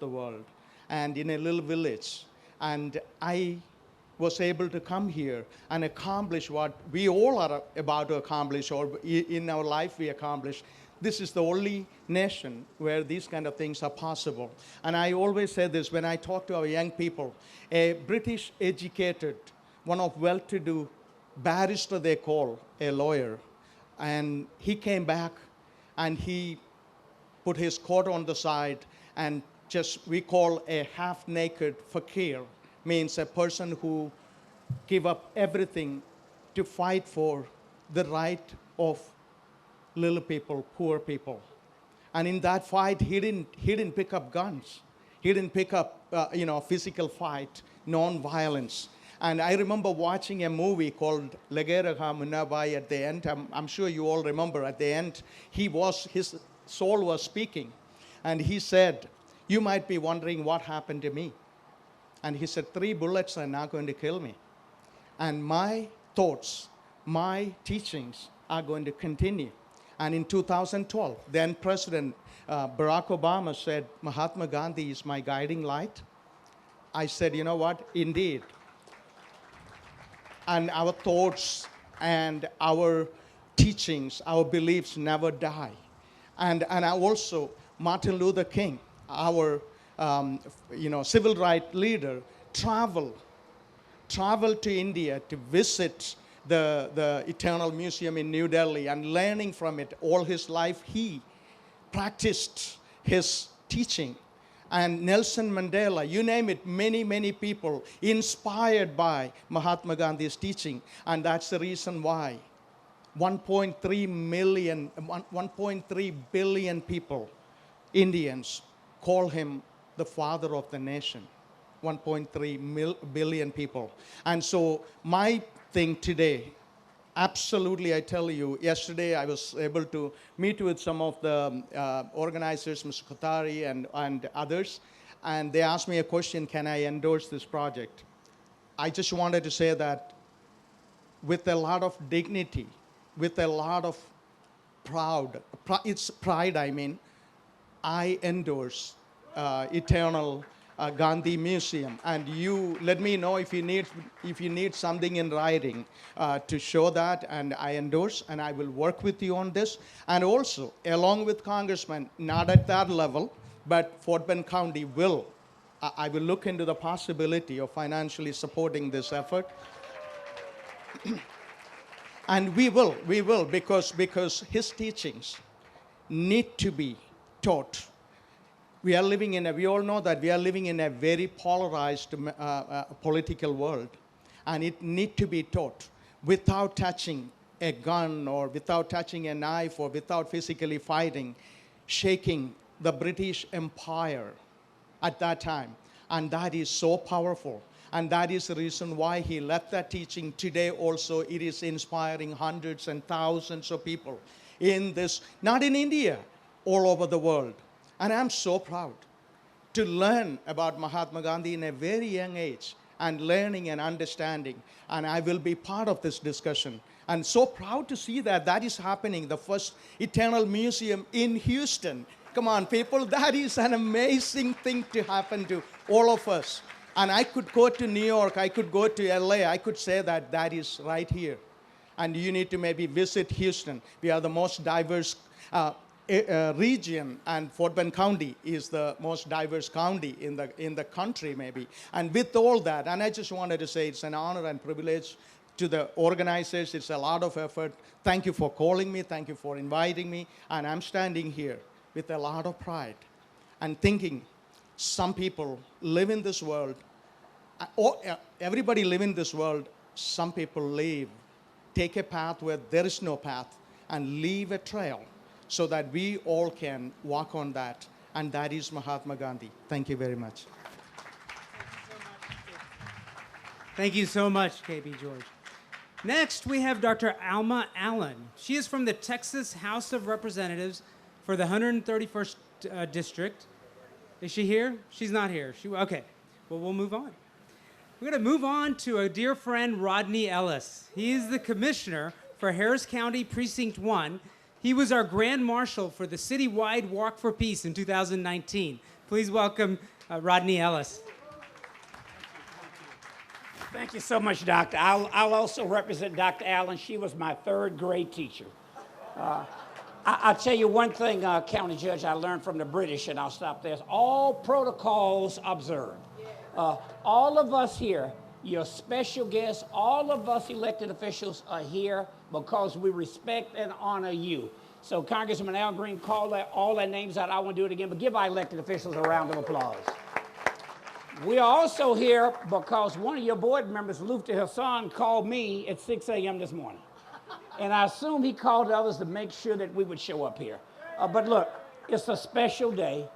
world, and in a little village, and I was able to come here and accomplish what we all are about to accomplish, or in our life we accomplish. This is the only nation where these kind of things are possible. And I always say this when I talk to our young people. A British educated, one of well-to-do barrister they call a lawyer, and he came back and he put his coat on the side, and just we call a half-naked fakir, means a person who give up everything to fight for the right of little people, poor people. And in that fight, he didn't pick up guns. He didn't pick up, physical fight, non-violence. And I remember watching a movie called Lageraha Munabai at the end. I'm sure you all remember at the end, his soul was speaking. And he said, "You might be wondering what happened to me." And he said, 3 bullets are not going to kill me. And my thoughts, my teachings are going to continue. And in 2012, then President Barack Obama said, "Mahatma Gandhi is my guiding light." I said, you know what? Indeed. And our thoughts and our teachings, our beliefs never die. And also Martin Luther King, our civil rights leader, traveled to India to visit the Eternal Museum in New Delhi, and learning from it all his life, he practiced his teaching. And Nelson Mandela, you name it, many people inspired by Mahatma Gandhi's teaching. And that's the reason why 1.3 billion people, Indians, call him the father of the nation. 1.3 billion people. And so my thing today, absolutely, I tell you, yesterday I was able to meet with some of the organizers, Mr. Khatari and others, and they asked me a question, can I endorse this project? I just wanted to say that with a lot of dignity, with a lot of pride, I endorse Eternal Gandhi Museum, and you let me know if you need something in writing to show that, and I endorse, and I will work with you on this. And also, along with Congressman, not at that level, but Fort Bend County I will look into the possibility of financially supporting this effort. And we will, because his teachings need to be taught. We all know that we are living in a very polarized political world, and it needs to be taught without touching a gun or without touching a knife or without physically fighting, shaking the British Empire at that time. And that is so powerful. And that is the reason why he left that teaching. Today also it is inspiring hundreds and thousands of people in this, not in India, all over the world. And I'm so proud to learn about Mahatma Gandhi in a very young age, and learning and understanding. And I will be part of this discussion. And so proud to see that is happening, the first Eternal Museum in Houston. Come on, people, that is an amazing thing to happen to all of us. And I could go to New York, I could go to LA, I could say that is right here. And you need to maybe visit Houston. We are the most diverse region, and Fort Bend County is the most diverse county in the country maybe. And with all that, and I just wanted to say it's an honor and privilege to the organizers. It's a lot of effort. Thank you for calling me. Thank you for inviting me. And I'm standing here with a lot of pride and thinking some people live in this world, everybody live in this world. Some people take a path where there is no path and leave a trail, so that we all can walk on that, and that is Mahatma Gandhi. Thank you very much. Thank you so much, KB George. Next, we have Dr. Alma Allen. She is from the Texas House of Representatives for the 131st District. Is she here? She's not here. Okay, well, we'll move on. We're going to move on to a dear friend, Rodney Ellis. He is the commissioner for Harris County Precinct 1. He was our Grand Marshal for the citywide Walk for Peace in 2019. Please welcome Rodney Ellis. Thank you so much, Doctor. I'll also represent Dr. Allen. She was my third grade teacher. I'll tell you one thing, County Judge, I learned from the British, and I'll stop there. All protocols observed. All of us here, your special guests, all of us elected officials are here because we respect and honor you. So Congressman Al Green called all their names out. I won't do it again, but give our elected officials a round of applause. We are also here because one of your board members, Lufta Hassan, called me at 6 a.m. this morning. And I assume he called others to make sure that we would show up here. But look, it's a special day.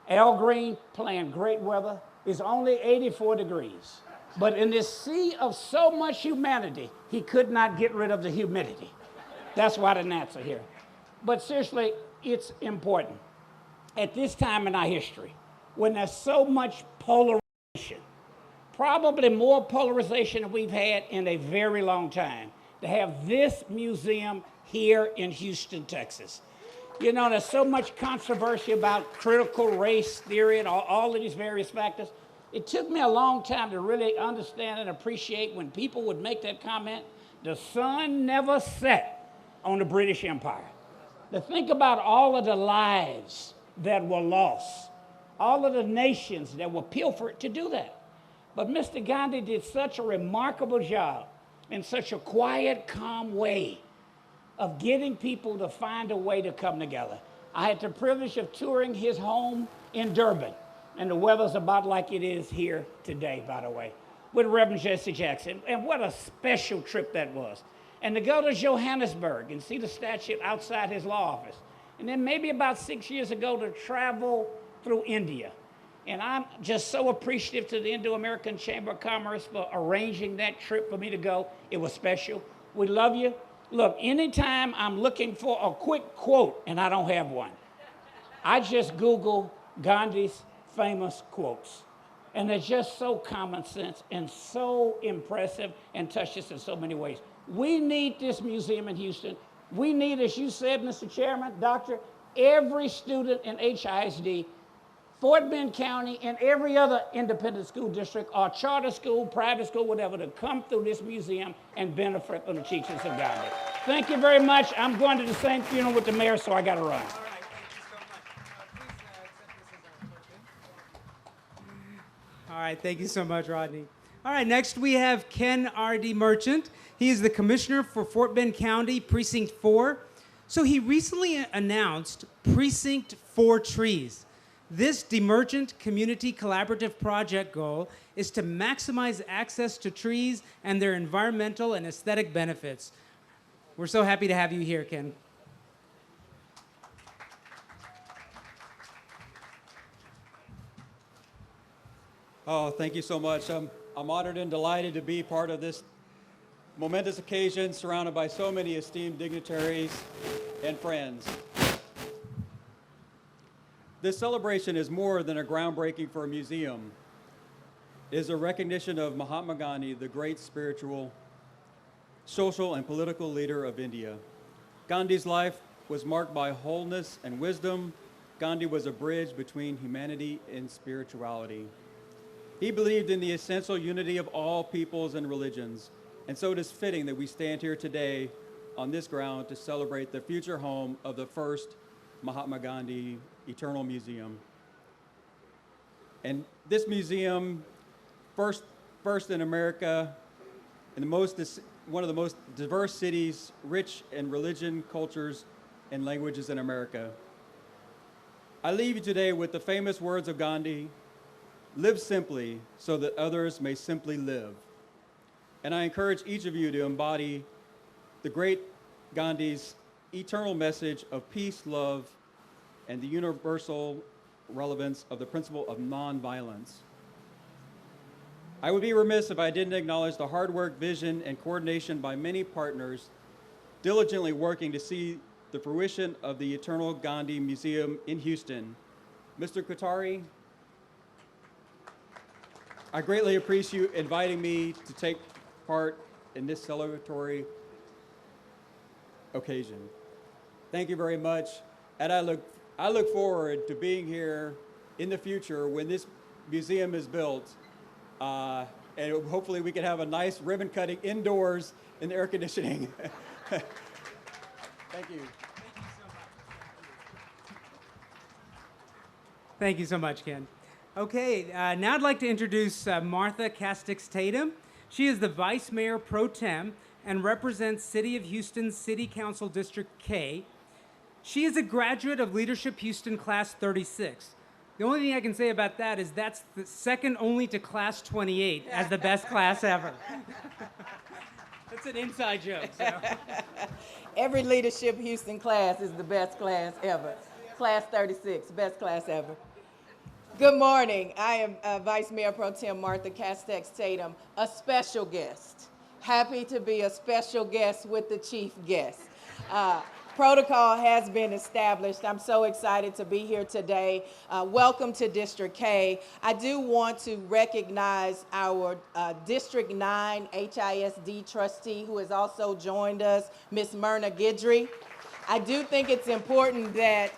Al Green planned great weather. It's only 84 degrees. But in this sea of so much humanity, he could not get rid of the humidity. That's why the gnats are here. But seriously, it's important. At this time in our history, when there's so much polarization, probably more polarization than we've had in a very long time, to have this museum here in Houston, Texas. You know, there's so much controversy about critical race theory and all of these various factors. It took me a long time to really understand and appreciate when people would make that comment, the sun never set on the British Empire. To think about all of the lives that were lost, all of the nations that were pilfered to do that. But Mr. Gandhi did such a remarkable job in such a quiet, calm way of getting people to find a way to come together. I had the privilege of touring his home in Durban, and the weather's about like it is here today, by the way, with Reverend Jesse Jackson. And what a special trip that was. And to go to Johannesburg and see the statue outside his law office. And then maybe about 6 years ago to travel through India. And I'm just so appreciative to the Indo-American Chamber of Commerce for arranging that trip for me to go. It was special. We love you. Look, anytime I'm looking for a quick quote, and I don't have one, I just Google Gandhi's famous quotes. And they're just so common sense and so impressive and touch us in so many ways. We need this museum in Houston. We need, as you said, Mr. Chairman, Doctor, every student in HISD, Fort Bend County, and every other independent school district or charter school, private school, whatever, to come through this museum and benefit from the teachings of Gandhi. Thank you very much. I'm going to the same funeral with the mayor, so I got to run. All right, thank you so much, Rodney. All right, next we have Ken R.D. Merchant. He is the commissioner for Fort Bend County, Precinct 4. So he recently announced Precinct 4 Trees. This Demergent Community Collaborative Project goal is to maximize access to trees and their environmental and aesthetic benefits. We're so happy to have you here, Ken. Oh, thank you so much. I'm honored and delighted to be part of this momentous occasion surrounded by so many esteemed dignitaries and friends. This celebration is more than a groundbreaking for a museum. It is a recognition of Mahatma Gandhi, the great spiritual, social, and political leader of India. Gandhi's life was marked by wholeness and wisdom. Gandhi was a bridge between humanity and spirituality. He believed in the essential unity of all peoples and religions, and so it is fitting that we stand here today on this ground to celebrate the future home of the first Mahatma Gandhi Eternal Museum. And this museum, first in America, in one of the most diverse cities, rich in religion, cultures, and languages in America. I leave you today with the famous words of Gandhi: live simply so that others may simply live. And I encourage each of you to embody the great Gandhi's eternal message of peace, love, and the universal relevance of the principle of nonviolence. I would be remiss if I didn't acknowledge the hard work, vision, and coordination by many partners diligently working to see the fruition of the Eternal Gandhi Museum in Houston. Mr. Qatari, I greatly appreciate you inviting me to take part in this celebratory occasion. Thank you very much, and I look forward to being here in the future when this museum is built, and hopefully we can have a nice ribbon cutting indoors in the air conditioning. Thank you. Thank you so much, Ken. Okay, now I'd like to introduce Martha Castix-Tatum. She is the Vice Mayor Pro Tem and represents City of Houston City Council District K. She is a graduate of Leadership Houston Class 36. The only thing I can say about that is that's the second only to Class 28 as the best class ever. That's an inside joke. So. Every Leadership Houston class is the best class ever. Class 36, best class ever. Good morning. I am Vice Mayor Pro Tem Martha Castex-Tatum, a special guest. Happy to be a special guest with the chief guest. Protocol has been established. I'm so excited to be here today. Welcome to District K. I do want to recognize our District 9 HISD trustee who has also joined us, Ms. Myrna Guidry. I do think it's important that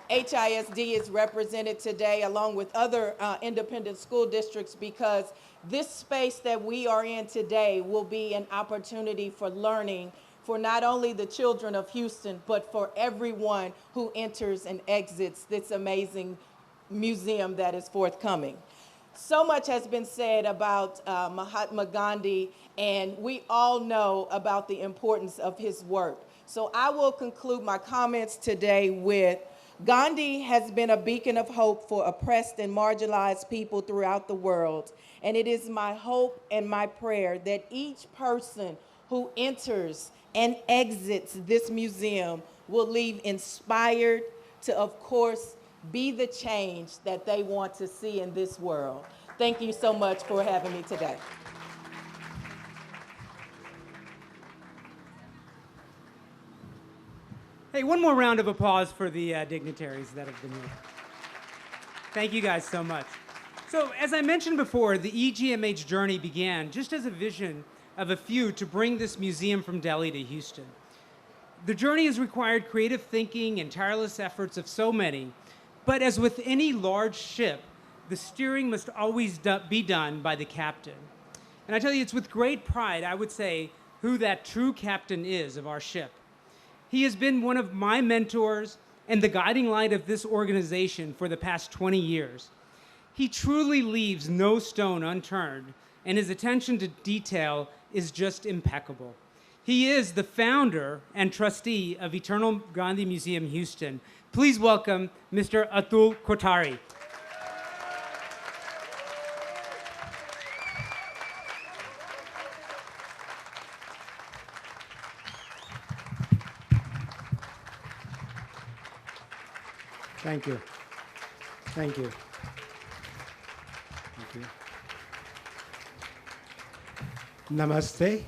HISD is represented today along with other independent school districts because this space that we are in today will be an opportunity for learning for not only the children of Houston, but for everyone who enters and exits this amazing museum that is forthcoming. So much has been said about Mahatma Gandhi, and we all know about the importance of his work. So I will conclude my comments today with Gandhi has been a beacon of hope for oppressed and marginalized people throughout the world. And it is my hope and my prayer that each person who enters and exits this museum will leave inspired to, of course, be the change that they want to see in this world. Thank you so much for having me today. Hey, one more round of applause for the dignitaries that have been here. Thank you guys so much. So, as I mentioned before, the EGMH journey began just as a vision of a few to bring this museum from Delhi to Houston. The journey has required creative thinking and tireless efforts of so many, but as with any large ship, the steering must always be done by the captain. And I tell you, it's with great pride I would say who that true captain is of our ship. He has been one of my mentors and the guiding light of this organization for the past 20 years. He truly leaves no stone unturned, and his attention to detail is just impeccable. He is the founder and trustee of Eternal Gandhi Museum Houston. Please welcome Mr. Atul Kothari. Thank you. Thank you. Thank you. Namaste.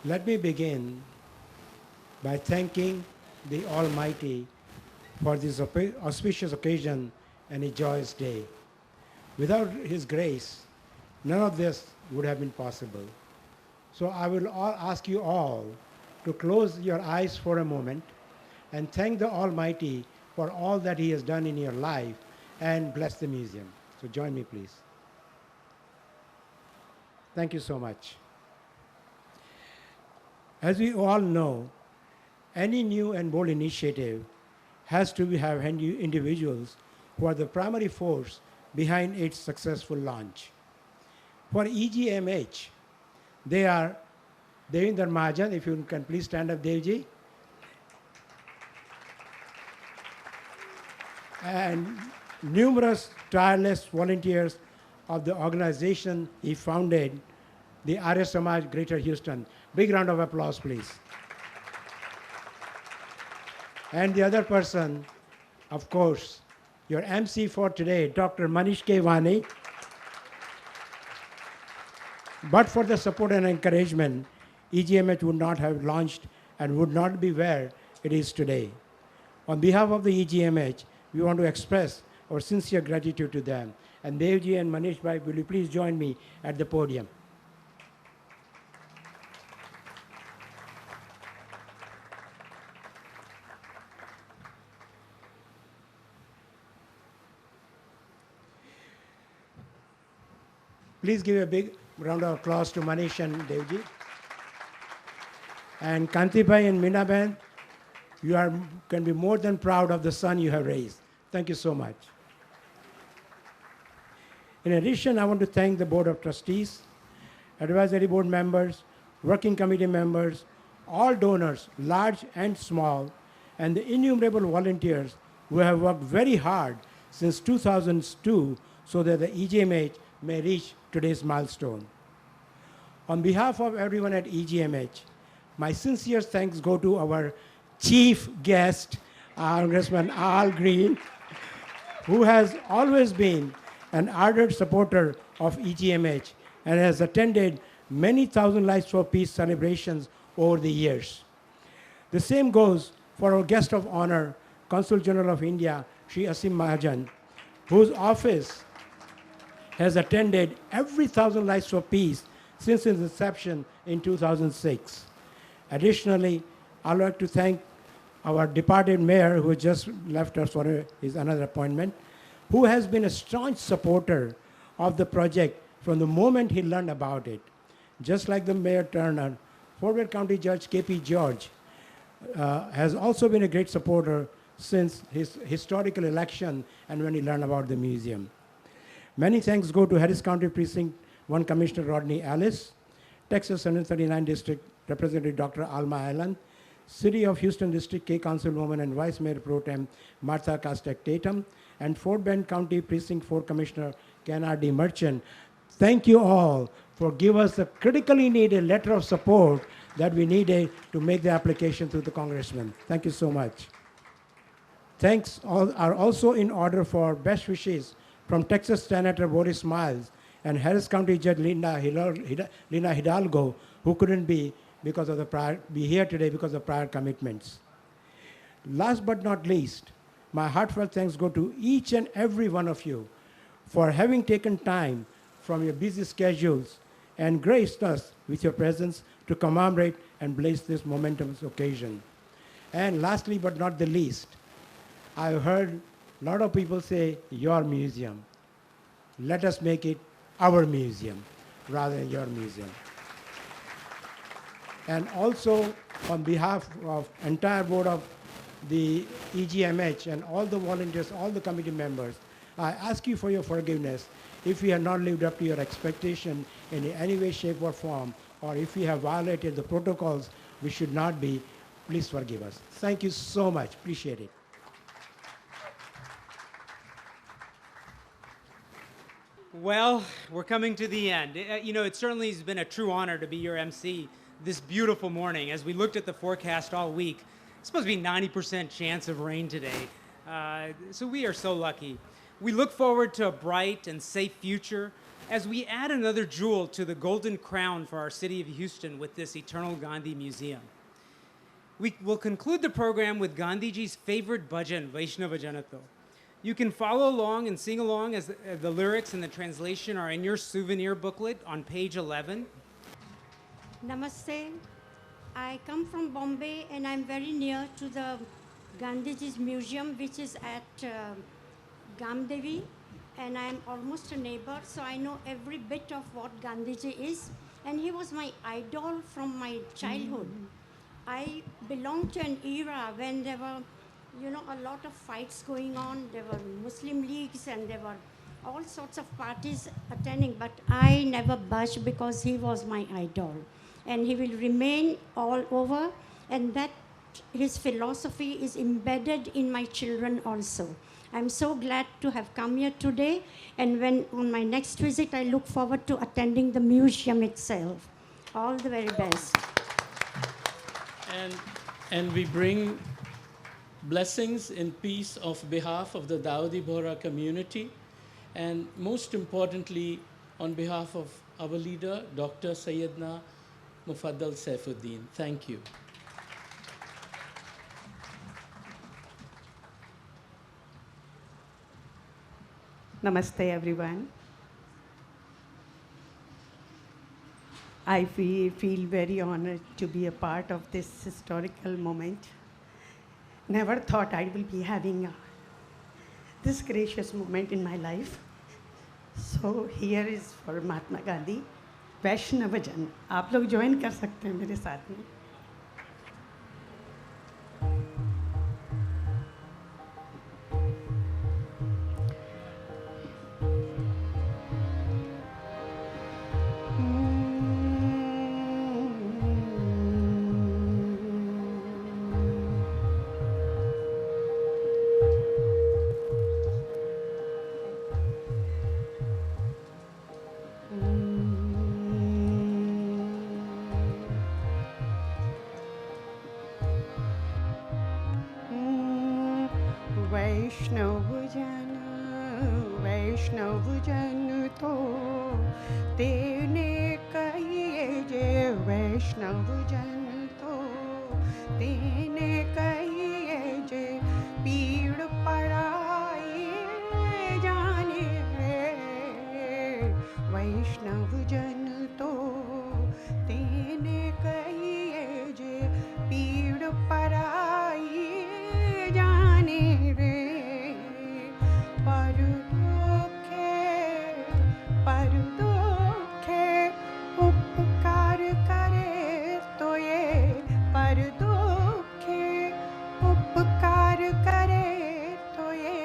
Let me begin by thanking the Almighty for this auspicious occasion and a joyous day. Without His grace, none of this would have been possible. So I will ask you all to close your eyes for a moment and thank the Almighty for all that He has done in your life and bless the museum. So join me, please. Thank you so much. As we all know, any new and bold initiative has to have individuals who are the primary force behind its successful launch. For EGMH, they are Devinder Mahajan, if you can please stand up, Devji. And numerous tireless volunteers of the organization he founded, the Arya Samaj Greater Houston. Big round of applause, please. And the other person, of course, your MC for today, Dr. Manish K. Vani. But for the support and encouragement, EGMH would not have launched and would not be where it is today. On behalf of the EGMH, we want to express our sincere gratitude to them. And Devji and Manish Bhai, will you please join me at the podium? Please give a big round of applause to Manish and Devji. And Kantibai and Minaben, can be more than proud of the son you have raised. Thank you so much. In addition, I want to thank the Board of Trustees, Advisory Board members, Working Committee members, all donors, large and small, and the innumerable volunteers who have worked very hard since 2002 so that the EGMH may reach today's milestone. On behalf of everyone at EGMH, my sincere thanks go to our chief guest, Congressman Al Green, who has always been an ardent supporter of EGMH and has attended many thousand Lives for Peace celebrations over the years. The same goes for our guest of honor, Consul General of India, Sri Asim Mahajan, whose office has attended every Thousand Lives for Peace since its inception in 2006. Additionally, I'd like to thank our departed mayor, who just left us for his another appointment, who has been a staunch supporter of the project from the moment he learned about it. Just like the Mayor Turner, Fort Worth County Judge K.P. George has also been a great supporter since his historical election and when he learned about the museum. Many thanks go to Harris County Precinct 1 Commissioner Rodney Ellis, Texas 139 District Representative Dr. Alma Allen, City of Houston District K Councilwoman and Vice Mayor Pro Tem Martha Kastek Tatum, and Fort Bend County Precinct 4 Commissioner ghndi Merchant. Thank you all for giving us the critically needed letter of support that we needed to make the application to the congressman. Thank you so much. Thanks are also in order for best wishes from Texas Senator Boris Miles and Harris County Judge Lina Hidalgo, who couldn't be here today because of prior commitments. Last but not least, my heartfelt thanks go to each and every one of you for having taken time from your busy schedules and graced us with your presence to commemorate and bless this momentous occasion. And lastly but not the least, I've heard a lot of people say, your museum. Let us make it our museum rather than your museum. And also, on behalf of entire board of the EGMH and all the volunteers, all the committee members, I ask you for your forgiveness if we have not lived up to your expectation in any way, shape, or form, or if we have violated the protocols we should not be, please forgive us. Thank you so much. Appreciate it. Well, we're coming to the end. You know, it certainly has been a true honor to be your MC this beautiful morning. As we looked at the forecast all week, it's supposed to be 90% chance of rain today. So we are so lucky. We look forward to a bright and safe future as we add another jewel to the golden crown for our city of Houston with this Eternal Gandhi Museum. We will conclude the program with Gandhiji's favorite bhajan, Vaishnava Janato. You can follow along and sing along as the lyrics and the translation are in your souvenir booklet on page 11. Namaste. I come from Bombay and I'm very near to the Gandhiji's museum, which is at Gamdevi, and I'm almost a neighbor, so I know every bit of what Gandhiji is. And he was my idol from my childhood. I belong to an era when there were, you know, a lot of fights going on. There were Muslim leagues and there were all sorts of parties attending, but I never budged because he was my idol. And he will remain all over, and that his philosophy is embedded in my children also. I'm so glad to have come here today, and when on my next visit, I look forward to attending the museum itself. All the very best. And we bring blessings and peace on behalf of the Dawoodi Bohra community, and most importantly, on behalf of our leader, Dr. Sayyidina Mufaddal Saifuddin. Thank you. Namaste, everyone. I feel very honored to be a part of this historical moment. Never thought I will be having this gracious moment in my life. So here is for Mahatma Gandhi, वैष्णव जन. आप लोग join कर सकते हैं मेरे साथ में. वैष्णव जन तो तेने कहिए जे, वैष्णव जन तो तेने कहिए जे, पीड़ पराई जाने रे. वैष्णव जन तो तेने कहिए जे, पीड़ पराई जाने रे. पर दुखे उपकार करे तो ये, पर दुखे उपकार करे तो ये,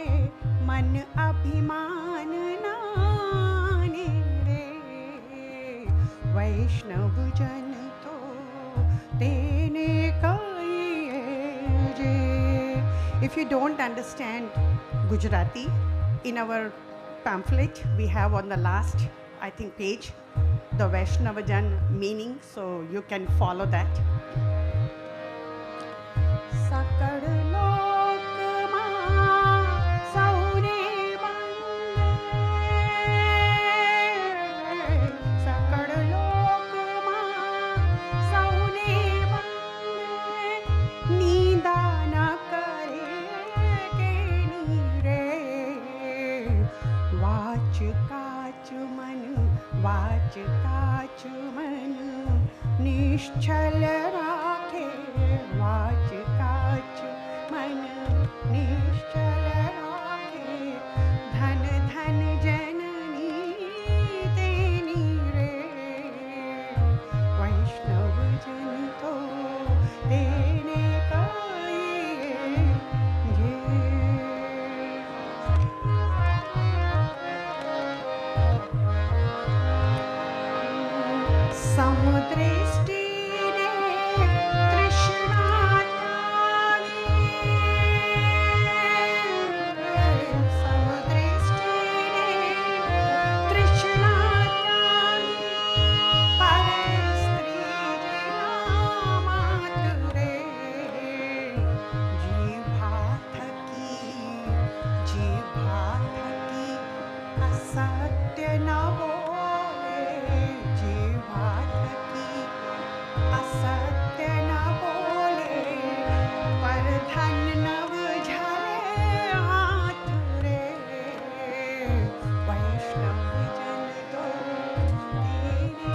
मन अभिमान नाने रे. वैष्णव जन तो तेने कहिए जे. If you don't understand Gujarati, in our pamphlet we have on the last, I think, page the Vaishnava Jan meaning, so you can follow that. Sakad lok ma saune bande, sakad lok ma saune bande, neenda na kare ke नीरे. Watch काच मन निश्चल राखे. Watch काच मन निश्चल राखे. धन धन जननी तेनी रे. वैष्णव जन तो तेने कहिए जे. समुद्रष्टि ने तृष्णा त्यागी. समुद्रष्टि ने तृष्णा त्यागी. पर स्त्री मातुरे. जीभा थकी असत्य न बोले. जीभा थकी असत्य न बोले. पर धन नव झले हाथ रे. वैष्णव जन तो तेने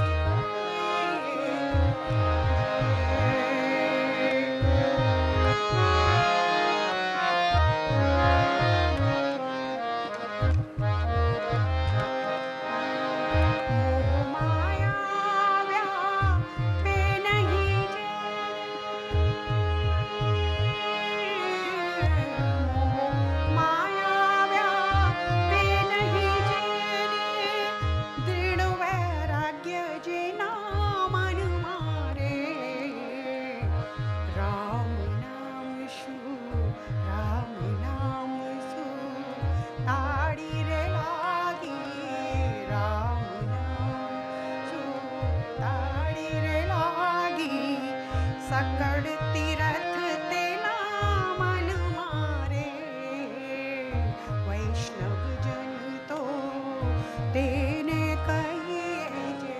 माया व्यापे नहीं माया व्यापे नहीं जेने. दृढ़ वैराग्य जेना मन मारे. राम नाम सु ताड़ी रे लागी. राम नाम सु ताड़ी रे लागी. सकड़ तीरथ तेना मन मारे. वैष्णव जन तो तेने कहिए जे.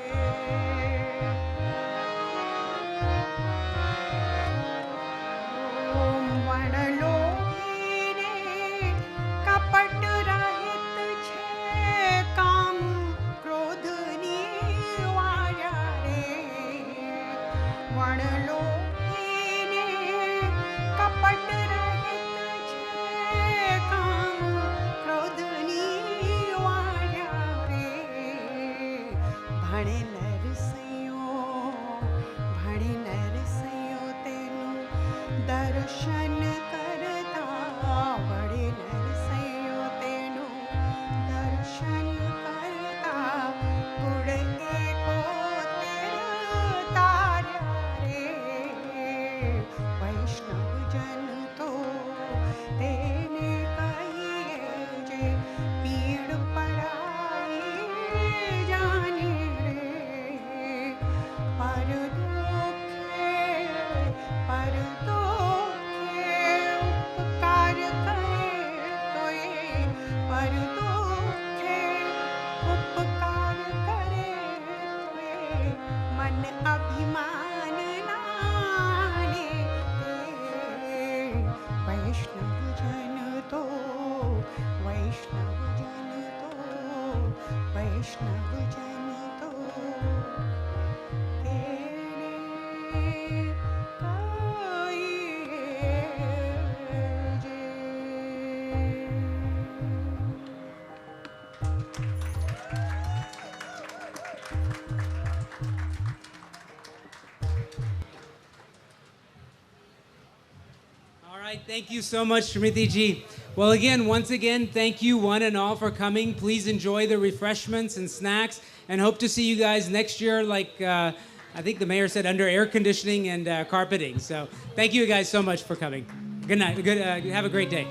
वणलोभी ने कपट रहित छे. काम क्रोध निवार्या रे. वणलोभी ने कपट रहित छे. काम क्रोध निवार्या रे. भणे नरसयो भणे नरसयो तेनु दर्शन करता बड़े नरसयो तेनु दर्शन करता गुड़ एको तेरा तार्या रे वैष्णव जन तो तेने कहिए जे पीड़ पराई जाने रे पर दुखे उपकार करे तो ये पर दुखे उपकार करे तो ये मन अभिमान नाने वैष्णव जन तो वैष्णव जन तो वैष्णव जन तो तेरे All right, thank you so much, Shrimati ji. Well, once again, thank you one and all for coming. Please enjoy the refreshments and snacks, and hope to see you guys next year, like I think the mayor said, under air conditioning and carpeting. So thank you guys so much for coming. Good night. Have a great day.